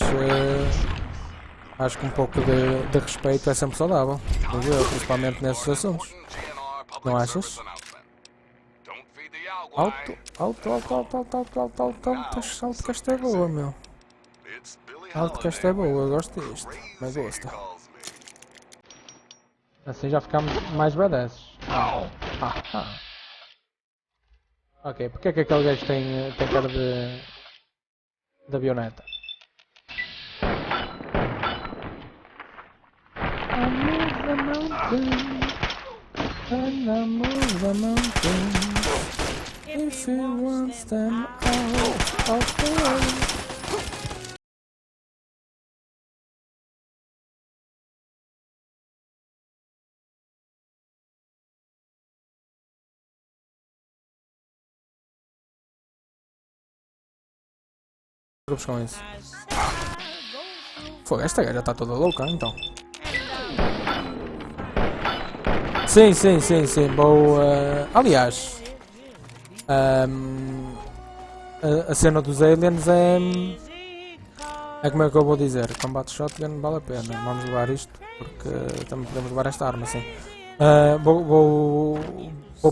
acho que um pouco de respeito é sempre saudável, principalmente nesses assuntos. Não achas? Alto que esta é boa, meu. Alto que esta é boa, eu gosto disto. Mas gosta. Assim já ficamos mais badass. Ok, porque é que aquele gajo tem cara de avioneta? If he wants them all of the way. Com isso. Fogo, esta gaja está toda louca, então. Sim. Vou. Aliás, a cena dos aliens é como é que eu vou dizer? Combate shotgun vale a pena. Vamos levar isto porque também podemos levar esta arma, sim. Vou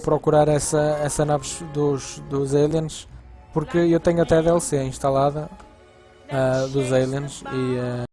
procurar essa nave dos aliens porque eu tenho até a DLC instalada dos aliens e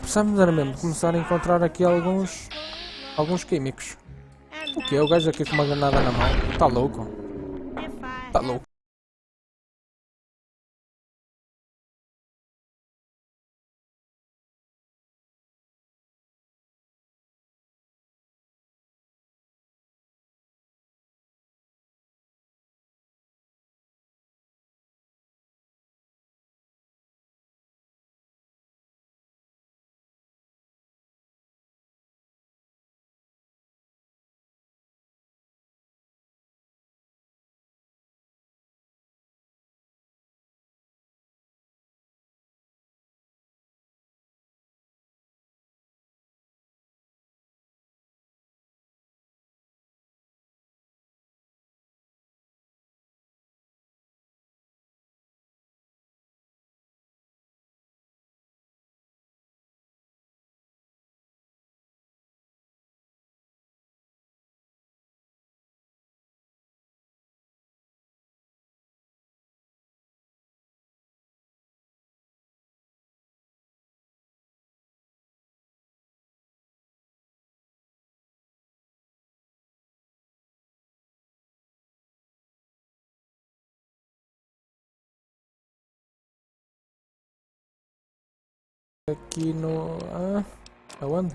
precisamos era mesmo de começar a encontrar aqui alguns químicos. O que é? O gajo aqui com uma granada na mão? Tá louco? Tá louco? Aqui no... aonde?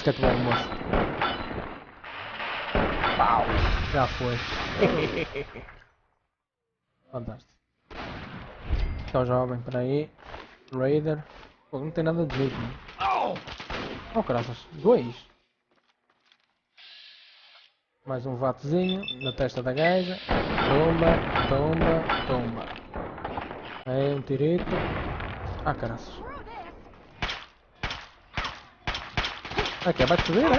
basquetebol, moço. Pau! Já foi. Fantástico. Então, jovem, para aí. Raider. Pô, não tem nada de jeito, né? Oh, graças. 2. Mais um vatozinho na testa da gaja. Tomba, tomba, tomba. Aí, um tirito. Ah, caraças. Aqui, vai subir, né?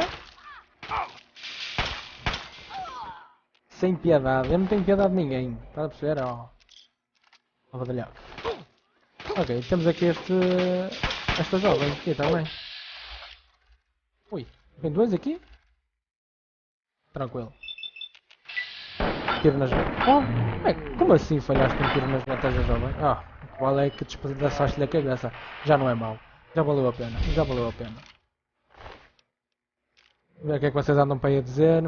Sem piedade. Eu não tenho piedade de ninguém. Está a perceber? Ó. Ó, badalhão. Ok, temos aqui esta jovem aqui também. Ui, tem 2 aqui? Tranquilo. Tiro nas... Oh, como assim falhaste um tiro nas metas da jovem? Ah, qual é que despedaçaste-lhe a cabeça? Já não é mau. Já valeu a pena. Já valeu a pena. Ver o que é que vocês andam para aí a dizer.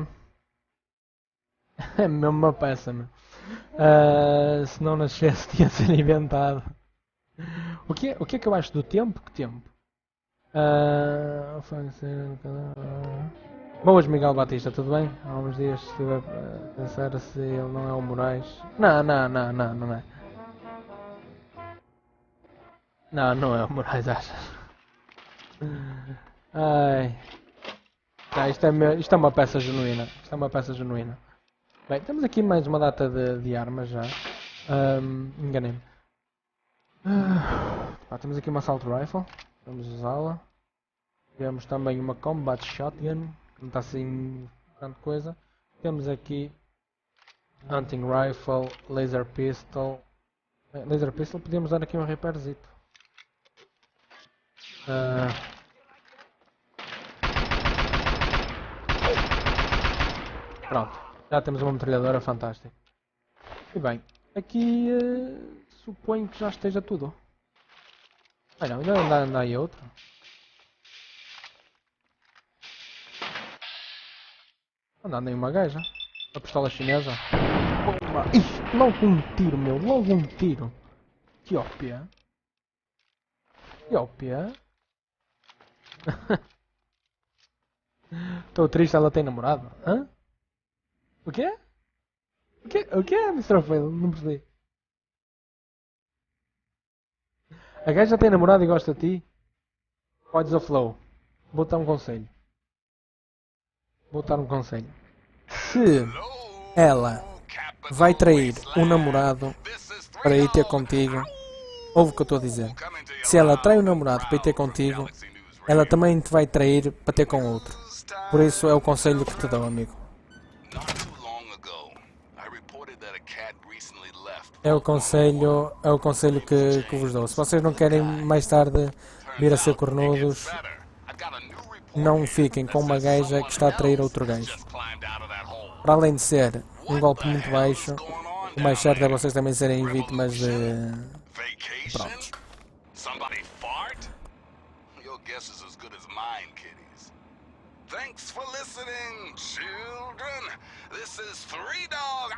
É mesmo uma peça, meu. Se não nascesse tinha de ser inventado. O que é que eu acho do tempo? Que tempo? Boas, Miguel Batista, tudo bem? Há uns dias estive a pensar se ele não é o Moraes. Não, não é. Não é o Moraes, achas? Ai. Isto é uma peça genuína. Isto é uma peça genuína. Bem, temos aqui mais uma data de armas já. Enganei-me. Temos aqui uma assault rifle. Vamos usá-la. Temos também uma combat shotgun. Que não está assim grande coisa. Temos aqui hunting rifle, laser pistol. Laser pistol, podíamos dar aqui um repairzito. Pronto, já temos uma metralhadora fantástica. E bem, aqui suponho que já esteja tudo. Ah não, ainda anda aí outro. Anda aí uma gaja. A pistola chinesa. Bomba! Ih, logo um tiro, meu, logo um tiro. Que ópia. Que ópia. Estou triste, ela tem namorado. Hã? O quê? O quê, Mr. Fail? Não percebi. A gaja tem namorado e gosta de ti? Podes ao flow. Vou dar um conselho. Se ela vai trair um namorado para ir ter contigo, ouve o que eu estou a dizer. Se ela trai um namorado para ir ter contigo, ela também te vai trair para ter com outro. Por isso é o conselho que te dou, amigo. É o conselho que vos dou. Se vocês não querem mais tarde vir a ser cornudos, não fiquem com uma gaja que está a trair outro gajo. Para além de ser um golpe muito baixo, o mais certo é vocês também serem vítimas de... Pronto. Thanks for listening, children. This is Three Dog,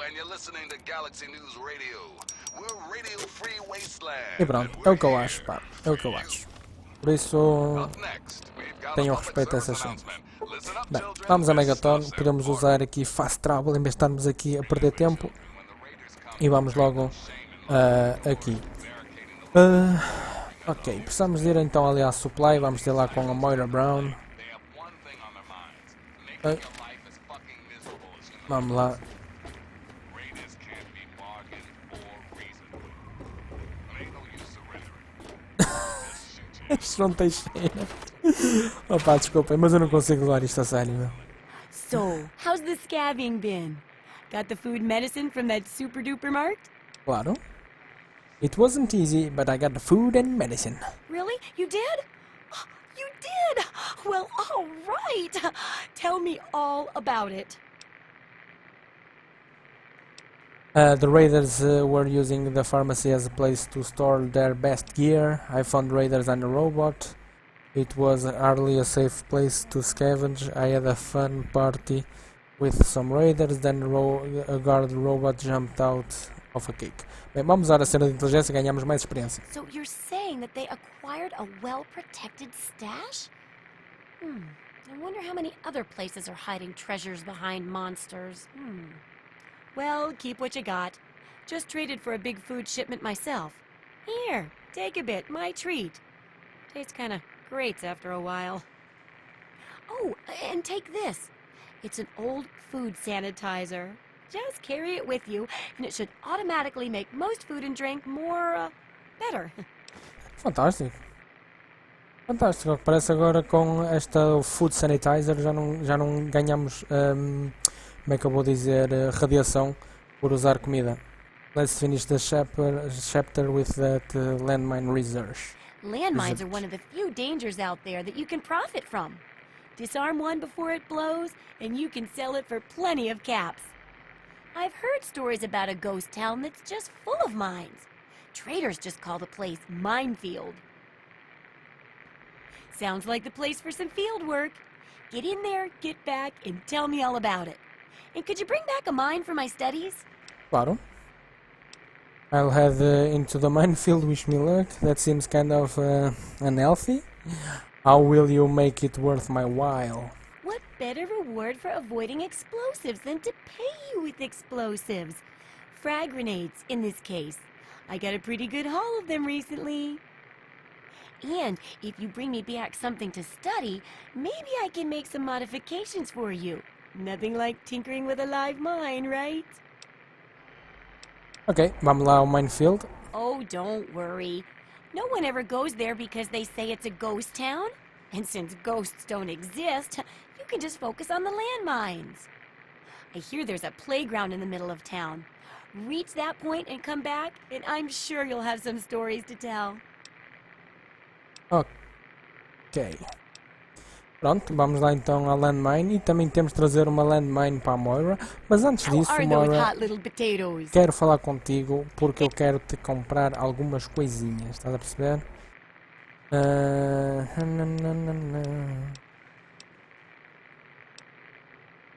and you're listening to Galaxy News Radio. We're Radio Free Wasteland. E pronto, é o que eu acho, pá. É o que eu acho. Por isso, tenham respeito a essas coisas. Bem, vamos a Megaton. Podemos usar aqui Fast Travel em vez de estarmos aqui a perder tempo. E vamos logo aqui. Ok, precisamos ir então ali à Supply. Vamos ter lá com a Moira Brown. Vamos lá. Isto não tem cheiro. Opa, desculpem, mas eu não consigo levar isto a sério, meu. So, how's the scabbing been? Got the food medicine from that super duper mart? Claro. It wasn't easy, but I got the food and medicine. Really? You did? You did? Well, all right. Tell me all about it. The raiders were using the pharmacy as a place to store their best gear. I found raiders and a robot. It was hardly a safe place to scavenge. I had a fun party with some raiders, then a guard robot jumped out of a cake. Bem, vamos usar a cena de inteligência e ganhamos mais experiência. So you're saying that they acquired a well-protected stash? I wonder how many other places are hiding treasures behind monsters. Well, keep what you got. Just traded for a big food shipment myself. Here, take a bit, my treat. Tastes kinda great after a while. Oh, and take this. It's an old food sanitizer. Just carry it with you, and it should automatically make most food and drink more, better. Fantástico. Fantástico. Parece agora com esta Food Sanitizer já não ganhamos, como é que eu vou dizer, radiação por usar comida. Let's finish the chapter with that landmine research. Landmines are one of the few dangers out there that you can profit from. Disarm one before it blows, and you can sell it for plenty of caps. I've heard stories about a ghost town that's just full of mines. Traders just call the place Minefield. Sounds like the place for some field work. Get in there, get back, and tell me all about it. And could you bring back a mine for my studies? Claro. I'll head into the minefield, wish me luck. That seems kind of unhealthy. How will you make it worth my while? What better reward for avoiding explosives than to pay you with explosives? Frag grenades, in this case. I got a pretty good haul of them recently. And if you bring me back something to study, maybe I can make some modifications for you. Nothing like tinkering with a live mine, right? Ok, vamos lá ao minefield. Oh, don't worry. No one ever goes there because they say it's a ghost town. And since ghosts don't exist, you can just focus on the landmines. I hear there's a playground in the middle of town. Reach that point and come back, and I'm sure you'll have some stories to tell. Ok. Pronto, vamos lá então à landmine e também temos de trazer uma landmine para a Moira. Mas antes How disso, are those Moira, hot little potatoes? quero falar contigo porque eu quero te comprar algumas coisinhas, estás a perceber?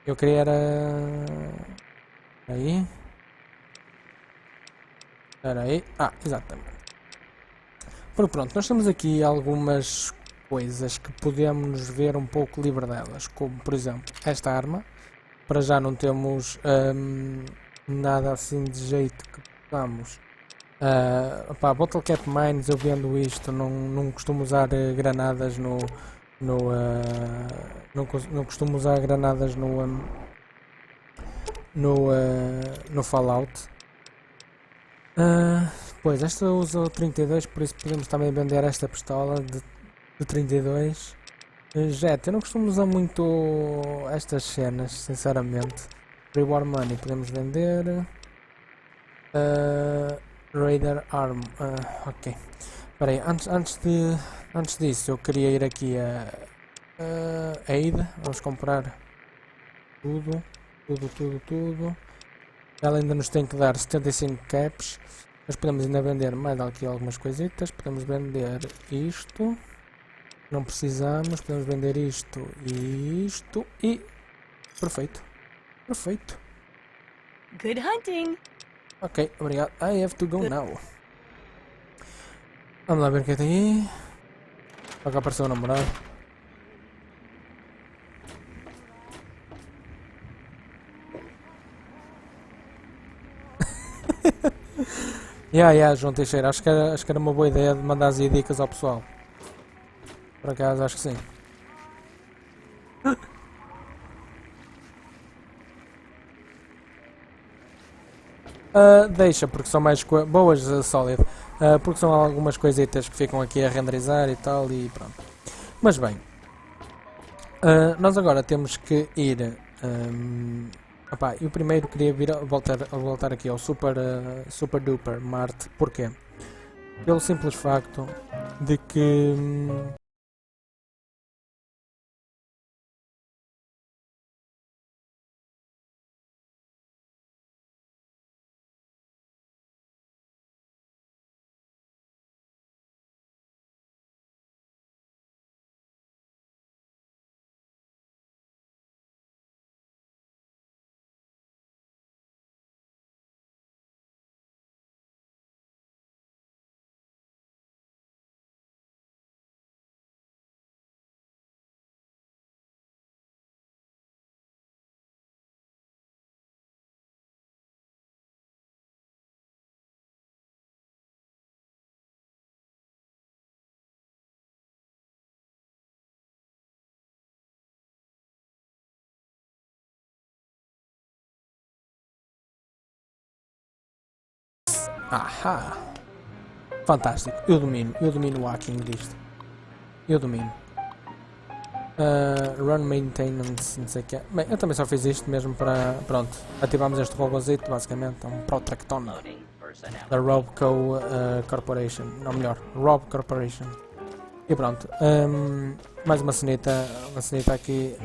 Eu queria era... Aí. Espera aí. Ah, exatamente. Porque pronto, nós temos aqui algumas coisas que podemos ver um pouco livre delas, como por exemplo esta arma. Para já não temos nada assim de jeito que possamos. Bottle Cap Mines, eu vendo isto, não costumo usar granadas não costumo usar granadas no Fallout. Pois, esta usa 32, por isso podemos também vender esta pistola de 32. Jet, eu não costumo usar muito estas cenas, sinceramente. Reward Money podemos vender. Raider Arm, ok. Espera aí, antes disso eu queria ir aqui a Aid, vamos comprar tudo. Ela ainda nos tem que dar 75 caps. Mas podemos ainda vender mais aqui algumas coisitas. Podemos vender isto. Não precisamos. Podemos vender isto e isto. E... Perfeito. Perfeito. Good hunting! Ok, obrigado. I have to go now. Vamos lá ver o que tem aí. Só que apareceu o namorado. João Teixeira, acho que era uma boa ideia de mandar as dicas ao pessoal. Por acaso, acho que sim. Deixa, porque são mais boas, sólido. Porque são algumas coisitas que ficam aqui a renderizar e tal, e pronto. Mas bem, nós agora temos que ir... eu primeiro queria voltar aqui ao Super Duper Marte. Porquê? Pelo simples facto de que Ahá! Fantástico, eu domino o hacking disto. Eu domino. Run maintenance, não sei o que é. Bem, eu também só fiz isto mesmo para, pronto, ativamos este robôzito, basicamente, é um Protracton da Robco Corporation, não melhor, Rob Corporation. E pronto, mais uma cenita aqui.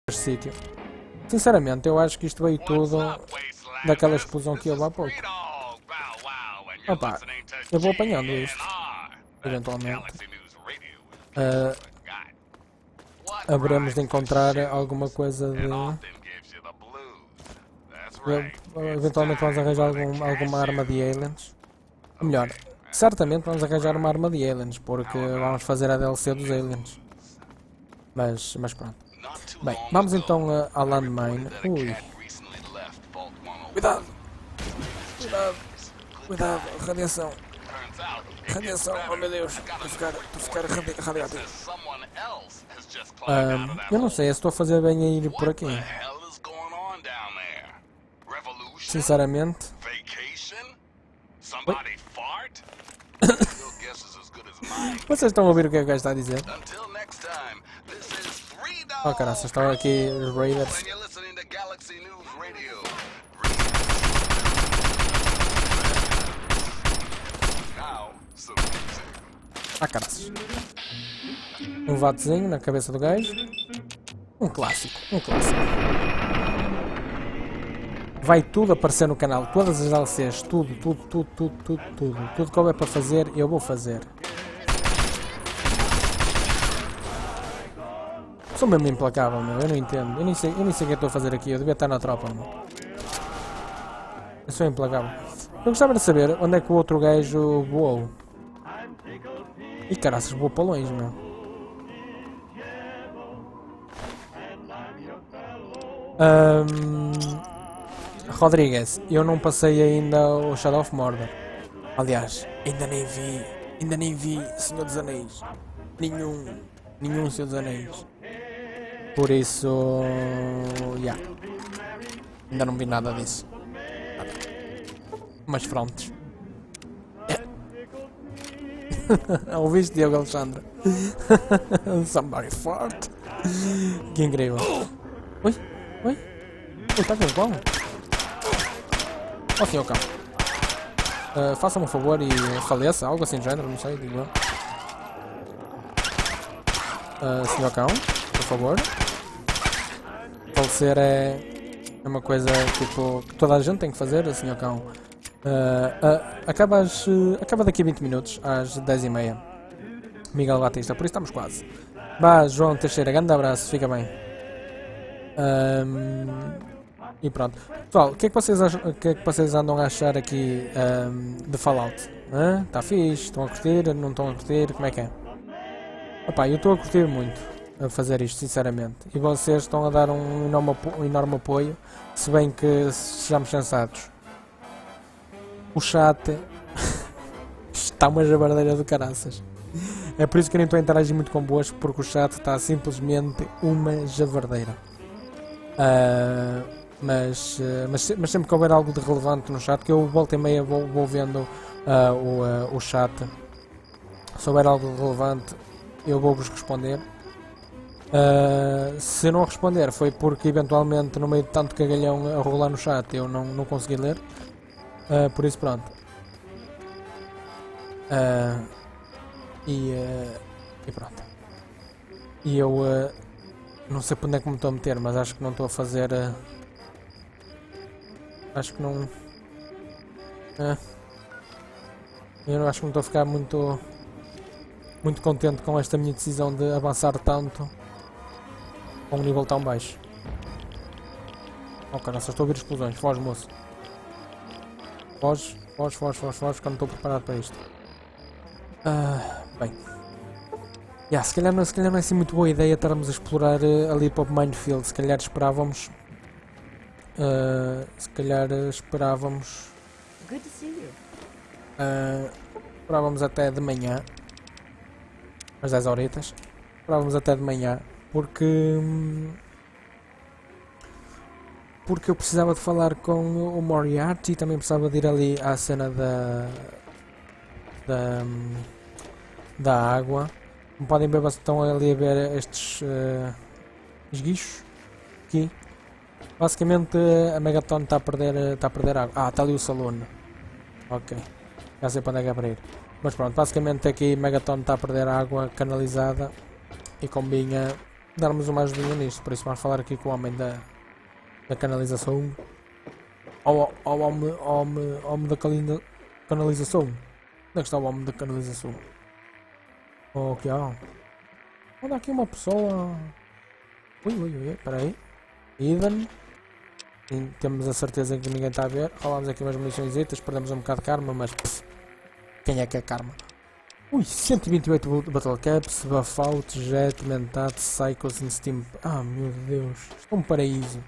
Sítio. Sinceramente, eu acho que isto veio tudo daquela explosão que houve há pouco. Opa, eu vou apanhando isto, eventualmente. Haveremos de encontrar alguma coisa de... Eventualmente vamos arranjar alguma arma de aliens. Ou melhor, certamente vamos arranjar uma arma de aliens, porque vamos fazer a DLC dos aliens. Mas pronto. Bem, vamos então à landmine. Ui. Cuidado! Cuidado, radiação. Radiação, oh meu Deus. Estou a ficar radioativo. Eu não sei se estou a fazer bem a ir por aqui. Sinceramente. Oi? Vocês estão a ouvir o que o gajo está a dizer? Oh caraças, estão aqui os Raiders. Ah caraças. Um vatozinho na cabeça do gajo. Um clássico, um clássico. Vai tudo aparecer no canal, todas as DLCs, tudo que houver para fazer, eu vou fazer. Sou mesmo implacável, meu, eu não entendo, eu nem sei o que estou a fazer aqui, eu devia estar na tropa, meu. Eu sou implacável. Eu gostava de saber onde é que o outro gajo voou. E caraças, voou para longe, meu. Rodrigues, eu não passei ainda o Shadow of Mordor. Aliás, ainda nem vi Senhor dos Anéis. Nenhum Senhor dos Anéis. Por isso, yeah. Ainda não vi nada disso. Mas frontes. Ouviste, Diogo Alexandre? Somebody fart. Que incrível. Oi? Está com o cão? Ó senhor cão. Faça-me um favor e faleça, algo assim de género, não sei, digo eu. Senhor cão, por favor. Falecer é uma coisa tipo que toda a gente tem que fazer, senhor cão. Acaba daqui a 20 minutos, às 10h30. Miguel Batista, por isso estamos quase. Vá, João Teixeira, grande abraço, fica bem. E pronto. Pessoal, o que é que vocês andam a achar aqui de Fallout? Está fixe? Estão a curtir? Não estão a curtir? Como é que é? Opa, eu estou a curtir muito a fazer isto, sinceramente. E vocês estão a dar um enorme apoio, se bem que sejamos sensatos. O chat está uma jabardeira de caraças. É por isso que eu nem estou a interagir muito convosco, porque o chat está simplesmente uma javardeira. Mas sempre que houver algo de relevante no chat, que eu volta e meia vou vendo o chat. Se houver algo de relevante, eu vou-vos responder. Se não responder, foi porque eventualmente no meio de tanto cagalhão a rolar no chat eu não consegui ler. Por isso, pronto. E pronto. E eu não sei para onde é que me estou a meter, mas acho que não estou a fazer. Acho que não. Eu acho que não estou a ficar muito contente com esta minha decisão de avançar tanto a um nível tão baixo. Ok, só estou a ouvir explosões. Foge, moço. Foge, porque eu não estou preparado para isto. Bem. Se calhar não é assim muito boa ideia estarmos a explorar ali para o minefield. Se calhar esperávamos. Good to see you. Esperávamos até de manhã. Às 10 horitas. Esperávamos até de manhã. Porque eu precisava de falar com o Moriarty e também precisava de ir ali à cena da água. Como podem ver, estão ali a ver estes esguichos aqui. Basicamente a Megaton está a perder água. Está ali o saloon. Ok. Já sei para onde é que é para ir. Mas pronto, basicamente aqui Megaton está a perder água canalizada e convinha darmos uma ajudinha nisto. Por isso vamos falar aqui com o homem da canalização. Ao homem da canalização. Onde é que está o homem da canalização? Ok, olha aqui uma pessoa. Ui, espera aí. Eden. E temos a certeza que ninguém está a ver. Rolamos aqui umas munições, perdemos um bocado de karma, mas quem é que é karma? Ui, 128 Battle Caps, Buff Out, Jet, Mentat, Psychos e Steam. Meu Deus, isto é um paraíso.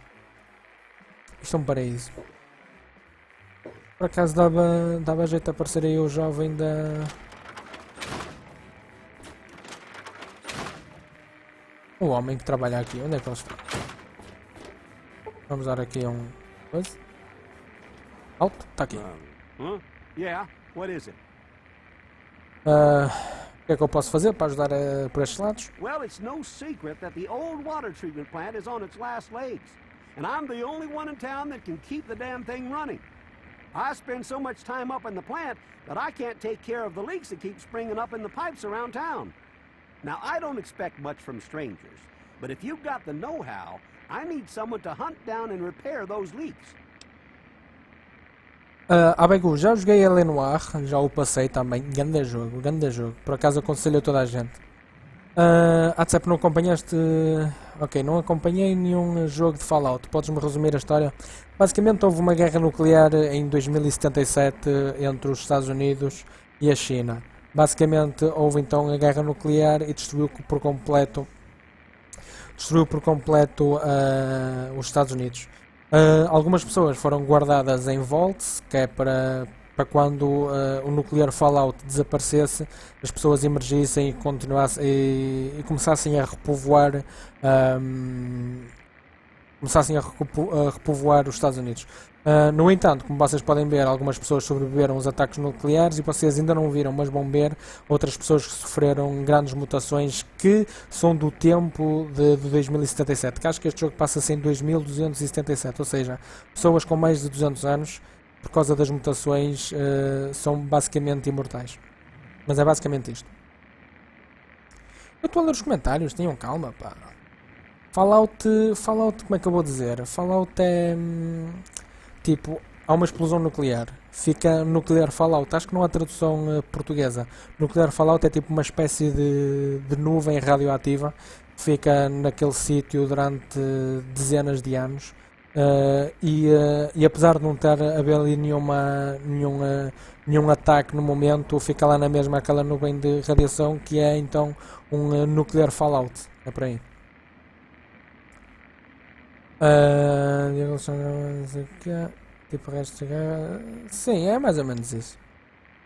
Por acaso dava jeito a aparecer aí o jovem da... O homem que trabalha aqui, onde é que eles estão? Vamos dar aqui coisa. Alto, está aqui. Yeah, what is it? O que é que eu posso fazer para ajudar por estes lados? Well, it's no secret that the old water treatment plant is on its last legs. And I'm the only one in town that can keep the damn thing running. I spend so much time up in the plant that I can't take care of the leaks that keep springing up in the pipes around town. Now, I don't expect much from strangers, but if you've got the know-how, I need someone to hunt down and repair those leaks. Begu, já joguei a Lenoir, já o passei também, grande jogo, por acaso aconselho a toda a gente. Atecep, não acompanhaste? Ok, não acompanhei nenhum jogo de Fallout, podes-me resumir a história? Basicamente houve uma guerra nuclear em 2077 entre os Estados Unidos e a China. Basicamente houve então a guerra nuclear e destruiu por completo os Estados Unidos. Algumas pessoas foram guardadas em vaults, que é para quando o nuclear fallout desaparecesse, as pessoas emergissem e começassem a repovoar os Estados Unidos. No entanto, como vocês podem ver, algumas pessoas sobreviveram aos ataques nucleares e vocês ainda não viram, mas vão ver outras pessoas que sofreram grandes mutações que são do tempo de 2077, que acho que este jogo passa-se em 2277, ou seja, pessoas com mais de 200 anos, por causa das mutações, são basicamente imortais. Mas é basicamente isto. Eu estou a ler os comentários, tenham calma, pá. Fallout, como é que eu vou dizer? Fallout é... tipo, há uma explosão nuclear. Fica nuclear fallout. Acho que não há tradução portuguesa. Nuclear fallout é tipo uma espécie de nuvem radioativa. Fica naquele sítio durante dezenas de anos. E apesar de não ter haver ali nenhum ataque no momento, fica lá na mesma aquela nuvem de radiação que é então um nuclear fallout. É por aí. Tipo resto de guerra. Sim, é mais ou menos isso.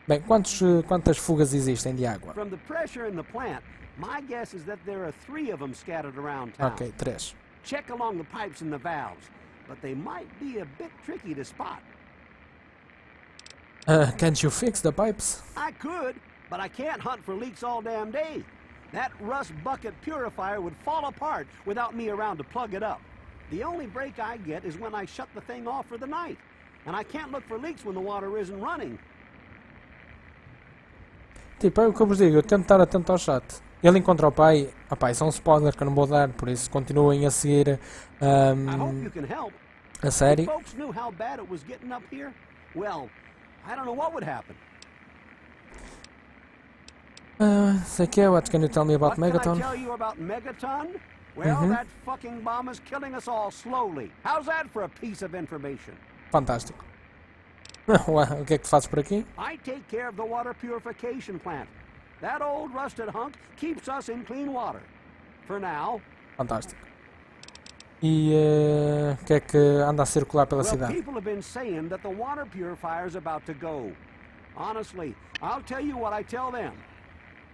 Bem, quantas fugas existem de água? From the pressure in the plant, my guess is that there are 3 of them scattered around town. Ok, 3. Check along the pipes and the valves, but they might be a bit tricky to spot. Can't you fix the pipes? I could, but I can't hunt for leaks all damn day. That rust bucket purifier would fall apart without me around to plug it up. The only break I get is when I shut the thing off for the night. And I can't look for leaks when the water isn't running. Tipo, é o que eu vos digo, eu tento estar atento ao chat. Ele encontra o pai. Opá, isso é um spoiler que eu não vou dar, por isso continuem a seguir I hope you can help. a série. If folks knew how bad it was getting up here, well, I don't know what would happen. Sei que é, what can you tell me about What can I Megaton? tell you about Megaton? Well, that fucking bomb is killing us all slowly. How's that for a piece of information? Fantástico. Ué, o que é que tu fazes por aqui? I take care of the water purification plant. That old rusted hunk keeps us in clean water. For now. Fantástico. E o que é que anda a circular pela Well, cidade? people have been saying that the water purifier's about to go. Honestly, I'll tell you what I tell them.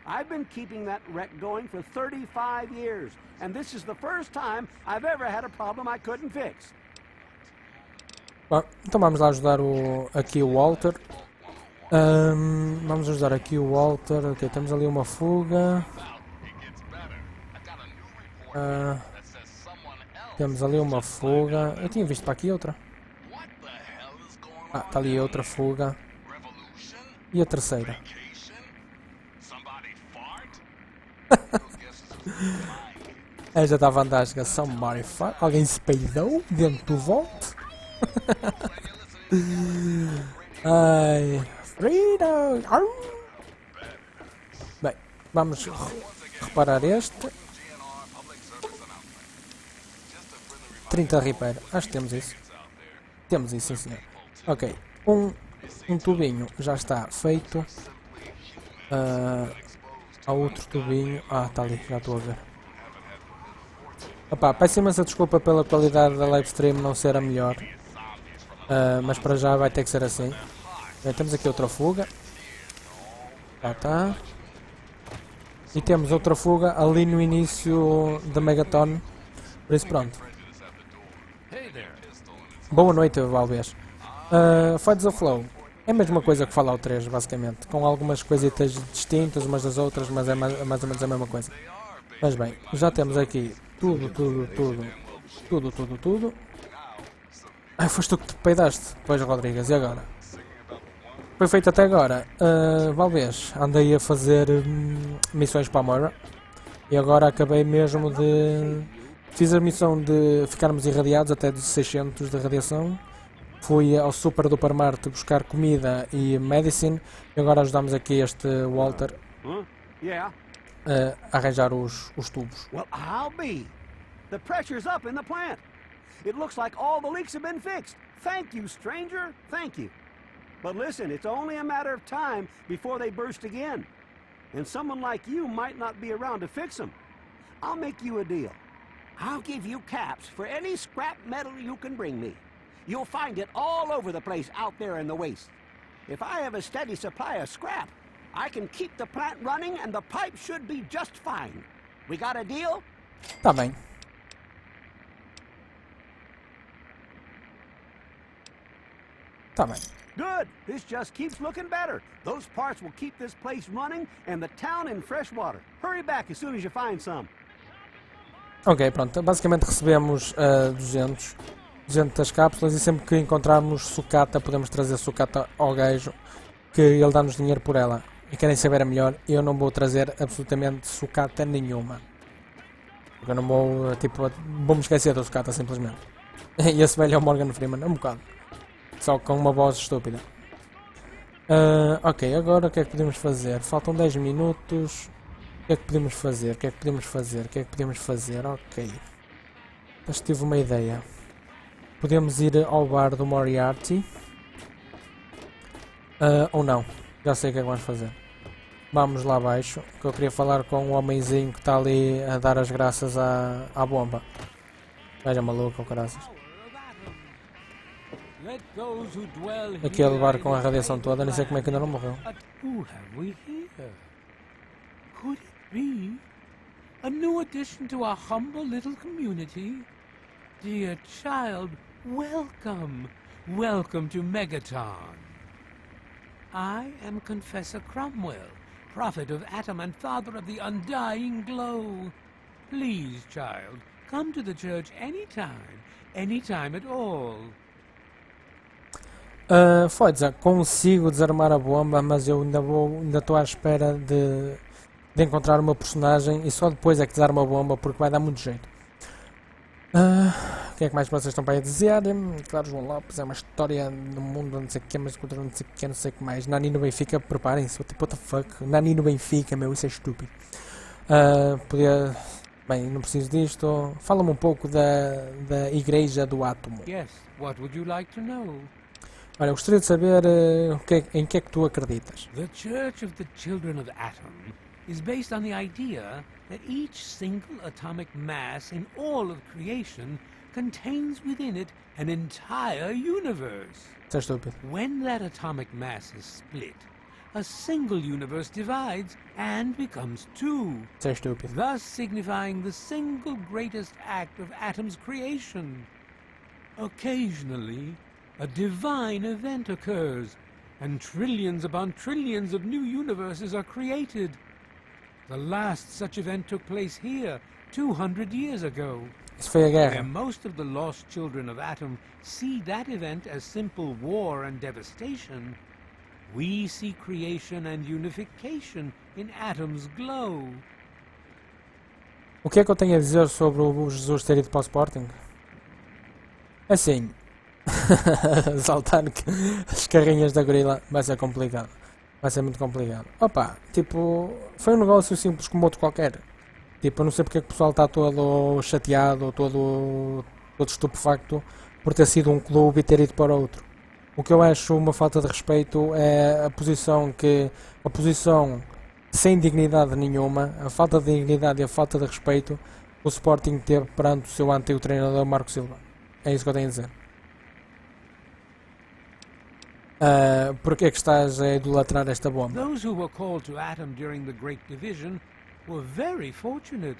I've been keeping that wreck going for 35 years, and this is the first time I've ever had a problem I couldn't fix. Bom, então vamos lá ajudar aqui o Walter. Vamos ajudar aqui o Walter. Ok, temos ali uma fuga. Temos ali uma fuga. Eu tinha visto para aqui outra. Ah, está ali outra fuga. E a terceira? Esta está fantástica. Somebody fuck. Alguém se peidou dentro do Vault? Ai, Freedom! Bem, vamos reparar este. 30 repair, acho que temos isso. Temos isso, sim senhor. Ok, um tubinho já está feito. Há outro tubinho. Ah, está ali, já estou a ver. Opa, peço imensa desculpa pela qualidade da livestream não ser a melhor. Mas para já vai ter que ser assim. Temos aqui outra fuga. Já está. E temos outra fuga ali no início da Megaton. Por isso pronto. Boa noite, Valvez. Fights of Flow. É a mesma coisa que Fallout 3, basicamente. Com algumas coisitas distintas umas das outras, mas é mais ou menos a mesma coisa. Mas bem, já temos aqui tudo. Ah, foste tu que te peidaste? Pois, Rodrigues, e agora? Foi feito até agora. Valvez, andei a fazer missões para a Moira. E agora acabei mesmo de... Fiz a missão de ficarmos irradiados até dos 600 de radiação. Fui ao Super Duper Marte buscar comida e medicine. E agora ajudamos aqui este Walter a arranjar os tubos. Well, I'll be. The pressure's up in the plant. It looks like all the leaks have been fixed. Thank you, stranger. Thank you. But listen, it's only a matter of time before they burst again. And someone like you might not be around to fix them. I'll make you a deal. I'll give you caps for any scrap metal you can bring me. You'll find it all over the place out there in the waste. If I have a steady supply of scrap, I can keep the plant running and the pipe should be just fine. We got a deal? Tá bem. Tá bem. Good. This just keeps looking better. Those parts will keep this place running and the town in fresh water. Hurry back as soon as you find some. Ok, pronto. Basicamente recebemos 200 cápsulas e sempre que encontrarmos sucata, podemos trazer sucata ao gajo, que ele dá-nos dinheiro por ela. E querem saber a melhor, eu não vou trazer absolutamente sucata nenhuma. Porque eu não vou, tipo, vou-me esquecer da sucata simplesmente. E esse velho é o Morgan Freeman, um bocado. Só com uma voz estúpida. Ok, agora o que é que podemos fazer? Faltam 10 minutos. O que é que podemos fazer? Ok. Mas tive uma ideia. Podemos ir ao bar do Moriarty. Ou não. Já sei o que é que vamos fazer. Vamos lá abaixo. Que eu queria falar com o homenzinho que está ali a dar as graças à bomba. Veja maluco, caraças. Let those who dwell Aqui a levar here com a in radiação toda, nem sei como é que ainda não land. morreu. Who have we here? Could it be a new addition to our humble little community? Dear child, welcome. Welcome to Megaton. I am Confessor Cromwell, prophet of Atom and father of the undying glow. Please, child, come to the church anytime at all. Foda-se, consigo desarmar a bomba, mas eu ainda estou à espera de encontrar uma personagem e só depois é que desarmo a bomba porque vai dar muito jeito. O que é que mais vocês estão para aí dizer? Claro, João Lopes é uma história no mundo, não sei o que, mas contra não sei o que, não sei o que mais. Nani no Benfica, preparem-se, tipo, what the fuck? Nani no Benfica, meu, isso é estúpido. Podia. Bem, não preciso disto. Fala-me um pouco da Igreja do Átomo. Yes, what would you like to know? Olha, eu gostaria de saber em que é que tu acreditas. The Church of the Children of Atom is based on the idea that each single atomic mass in all of creation contains within it an entire universe. Isso é estúpido. When that atomic mass is split, a single universe divides and becomes two, Isso é estúpido. thus signifying the single greatest act of Atom's creation. Occasionally, a divine event occurs, and trillions upon trillions of new universes are created. The last such event took place here 200 years ago, Isso foi a where guerra. most of the lost children of Atom see that event as simple war and devastation. We see creation and unification in Atom's glow. O que é que eu tenho a dizer sobre o Jesus ter ido para o Sporting? Assim, saltar as carrinhas da gorila vai ser complicado. Vai ser muito complicado. Opa, tipo, foi um negócio simples como outro qualquer. Tipo, eu não sei porque é que o pessoal está todo chateado ou todo estupefacto por ter sido um clube e ter ido para outro. O que eu acho uma falta de respeito é a posição sem dignidade nenhuma, a falta de dignidade e a falta de respeito que o Sporting teve perante o seu antigo treinador Marco Silva. É isso que eu tenho a dizer. Porque é que estás a idolatrar esta bomba? Those who were called to Atom during the Great Division were very fortunate.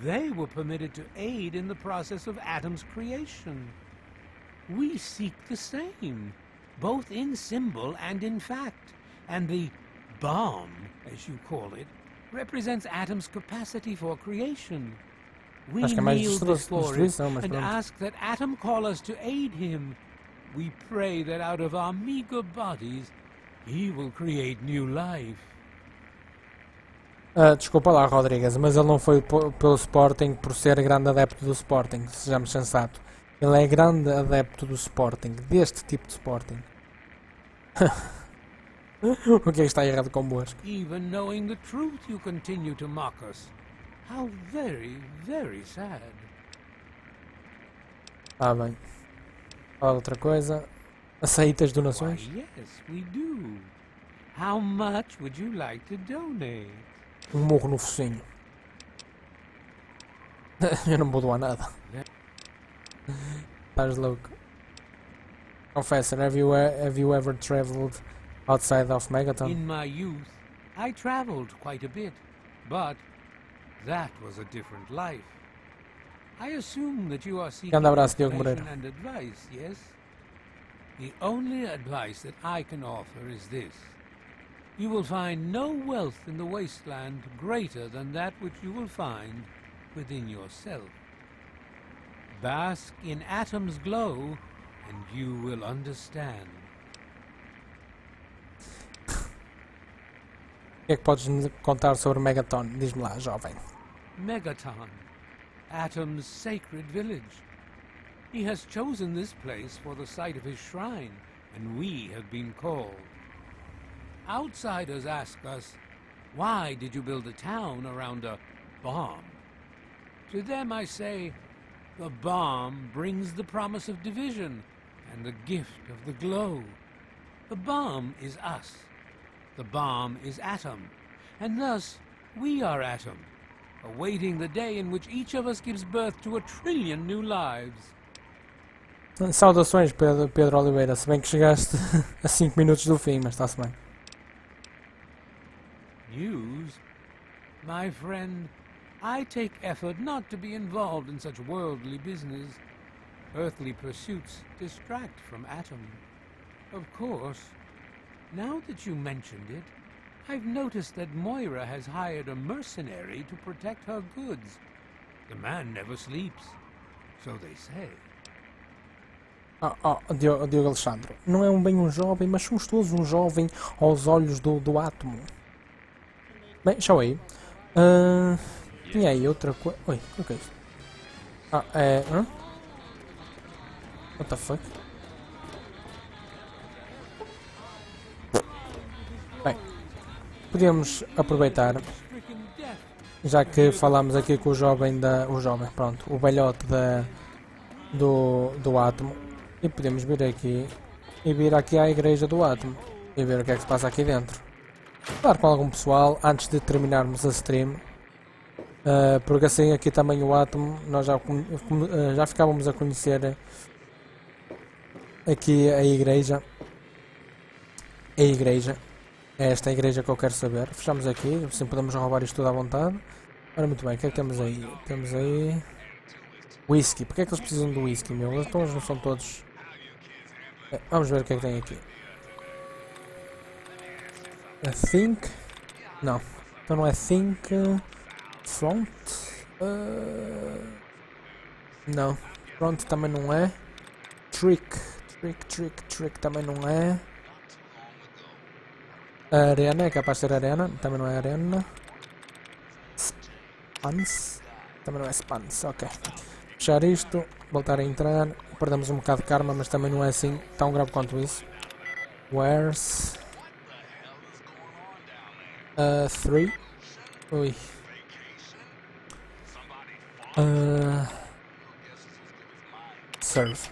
They were permitted to aid in the process of Atom's creation. We seek the same, both in symbol and in fact, and the bomb, as you call it, represents Atom's capacity for creation. We Acho que é mais kneel before it destruição, mas and pronto. ask that Atom call us to aid him. We pray that out of our meager bodies, he will create new life. Desculpa lá, Rodrigues, mas ele não foi pelo Sporting por ser grande adepto do Sporting, sejamos sensato. Ele é grande adepto do Sporting, deste tipo de Sporting. O que é que está errado convosco? Even knowing the truth, you continue to mock us. How very, very sad. Bem. Fala outra coisa. Aceitas Why, donações? yes, we do. How much would you like to donate? Um morro no focinho. Eu não vou doar nada. Estás louco. Confessor, have you ever traveled outside of Megaton? In my youth, I traveled quite a bit, but that was a different life. I assume that you are seeking Grande abraço, Diogo information Moreira. and advice, yes? The only advice that I can offer is this. You will find no wealth in the wasteland greater than that which you will find within yourself. Bask in Atom's glow, and you will understand. O que é que podes me contar sobre Megaton? Diz-me lá, jovem. Megaton, Atom's sacred village. He has chosen this place for the site of his shrine, and we have been called. Outsiders ask us, why did you build a town around a bomb? To them I say, the bomb brings the promise of division and the gift of the glow. The bomb is us. The bomb is Atom, and thus we are Atom, awaiting the day in which each of us gives birth to 1 trillion new lives. Saudações, Pedro Oliveira, se bem que chegaste a 5 minutos do fim, mas está-se bem. News? My friend, I take effort not to be involved in such worldly business. Earthly pursuits distract from Atom. Of course, now that you mentioned it, I've noticed that Moira has hired a mercenary to protect her goods. The man never sleeps, so they say. Diogo Alexandre, não é bem um jovem, mas somos todos um jovem aos olhos do átomo. Bem, show aí. Tinha aí outra coisa. Oi, o que é isso? What the fuck? Bem, podíamos aproveitar, já que falámos aqui com o jovem o velhote do átomo, e podemos vir aqui e vir aqui à igreja do átomo e ver o que é que se passa aqui dentro. Falar com algum pessoal antes de terminarmos a stream, porque assim aqui também o átomo nós já ficávamos a conhecer aqui a igreja. É esta a igreja que eu quero saber. Fechamos aqui, assim podemos roubar isto tudo à vontade. Ora, muito bem, o que é que temos aí? Temos aí whisky. Porquê é que eles precisam de whisky, meu? Então eles não são todos. Vamos ver o que é que tem aqui. Think? Não. Então não é think. Front? Não. Front também não é. Trick também não é. Arena, é capaz de ser arena, também não é arena. Spans, também não é spans, ok. Fechar isto, voltar a entrar, perdemos um bocado de karma, mas também não é assim tão grave quanto isso. Where's 3? Ui. Serve.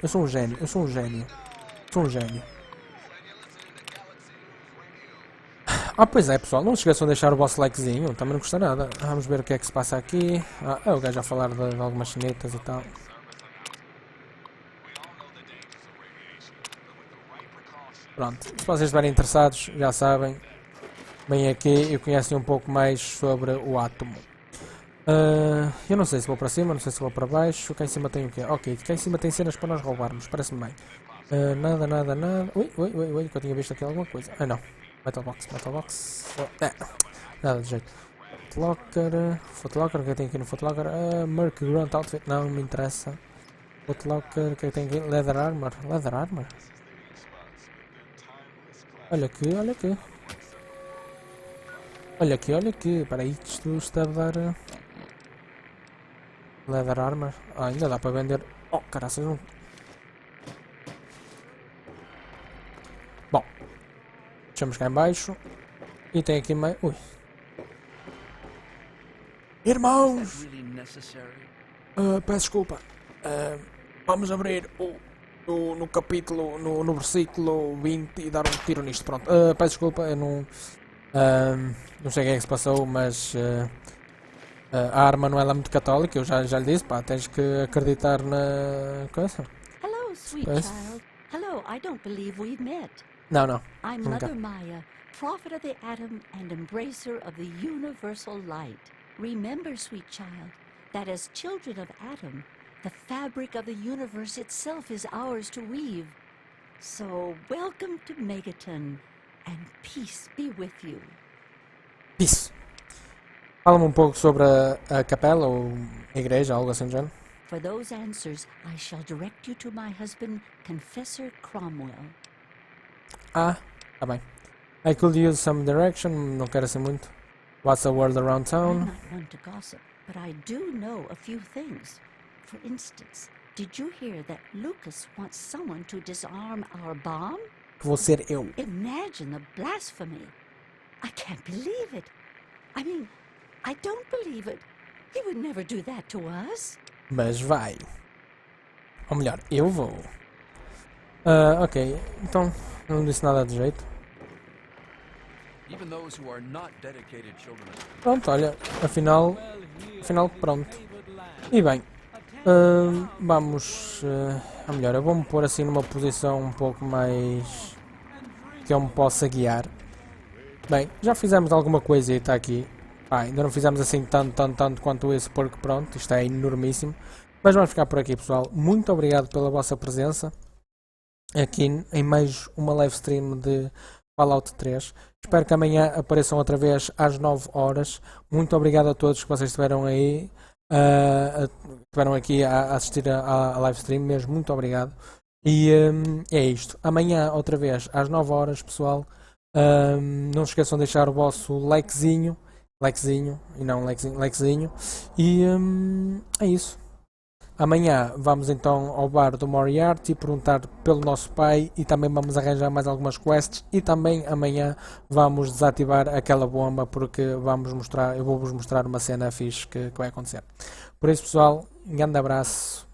Eu sou um gênio. Pois é, pessoal, não se esqueçam de deixar o vosso likezinho, também não custa nada. Vamos ver o que é que se passa aqui. É o gajo a falar de algumas chinetas e tal. Pronto, se vocês estiverem interessados, já sabem, vêm aqui e conhecem um pouco mais sobre o átomo. Eu não sei se vou para cima, não sei se vou para baixo. Cá em cima tem o quê? Ok, cá em cima tem cenas para nós roubarmos, parece-me bem. Nada. Ui, que eu tinha visto aqui alguma coisa. Não. Metal box. Nada de jeito. Footlocker, o que tem aqui no Footlocker? Merc Grunt Outfit, não me interessa. Footlocker, o que tem aqui? Leather Armor. Olha aqui. Para aí, isto deve dar. Leather Armor. Ainda dá para vender. Oh, caraças, não. Bom. Deixamos cá em baixo. E tem aqui mais. Ui. Irmãos! Peço desculpa. Vamos abrir no capítulo, no versículo 20 e dar um tiro nisto. Pronto. Peço desculpa, eu não sei o que é que se passou, mas a arma não é lá muito católica. Eu já lhe disse, pá, tens que acreditar na coisa. Hello, sweet child. Hello, I don't believe we've met. Não. I'm Mother Maya, prophet of the atom and embracer of the universal light. Remember, sweet child, that as children of Atom, the fabric of the universe itself is ours to weave. So, welcome to Megaton, and peace be with you. Peace. Fala-me um pouco sobre a capela ou a igreja, algo assim do género. For those answers, I shall direct you to my husband, Confessor Cromwell. Tá bem. I could use some direction, não quero assim muito. What's the word around I'm town? not one to gossip, but I do know a few things. For instance, did you hear that Lucas wants someone to disarm our bomb? Que vou ser eu. Imagine the blasphemy. I can't believe it. I mean, I don't believe it. He would never do that to us. Mas vai. Ou melhor, eu vou. Ok, então não disse nada de jeito. Pronto, olha, afinal pronto. E bem, Vamos, ou melhor, eu vou-me pôr assim numa posição um pouco mais que eu me possa guiar. Bem, já fizemos alguma coisa e está aqui. Ainda não fizemos assim tanto quanto esse, porque pronto, isto é enormíssimo. Mas vamos ficar por aqui, pessoal. Muito obrigado pela vossa presença aqui em mais uma live stream de Fallout 3. Espero que amanhã apareçam outra vez às 9 horas. Muito obrigado a todos que vocês estiveram aí. Estiveram aqui a assistir à live stream mesmo. Muito obrigado. E é isto. Amanhã outra vez às 9 horas, pessoal. Não se esqueçam de deixar o vosso likezinho e não likezinho. E é isso. Amanhã vamos então ao bar do Moriarty perguntar pelo nosso pai e também vamos arranjar mais algumas quests e também amanhã vamos desativar aquela bomba porque eu vou-vos mostrar uma cena fixe que vai acontecer. Por isso, pessoal, um grande abraço.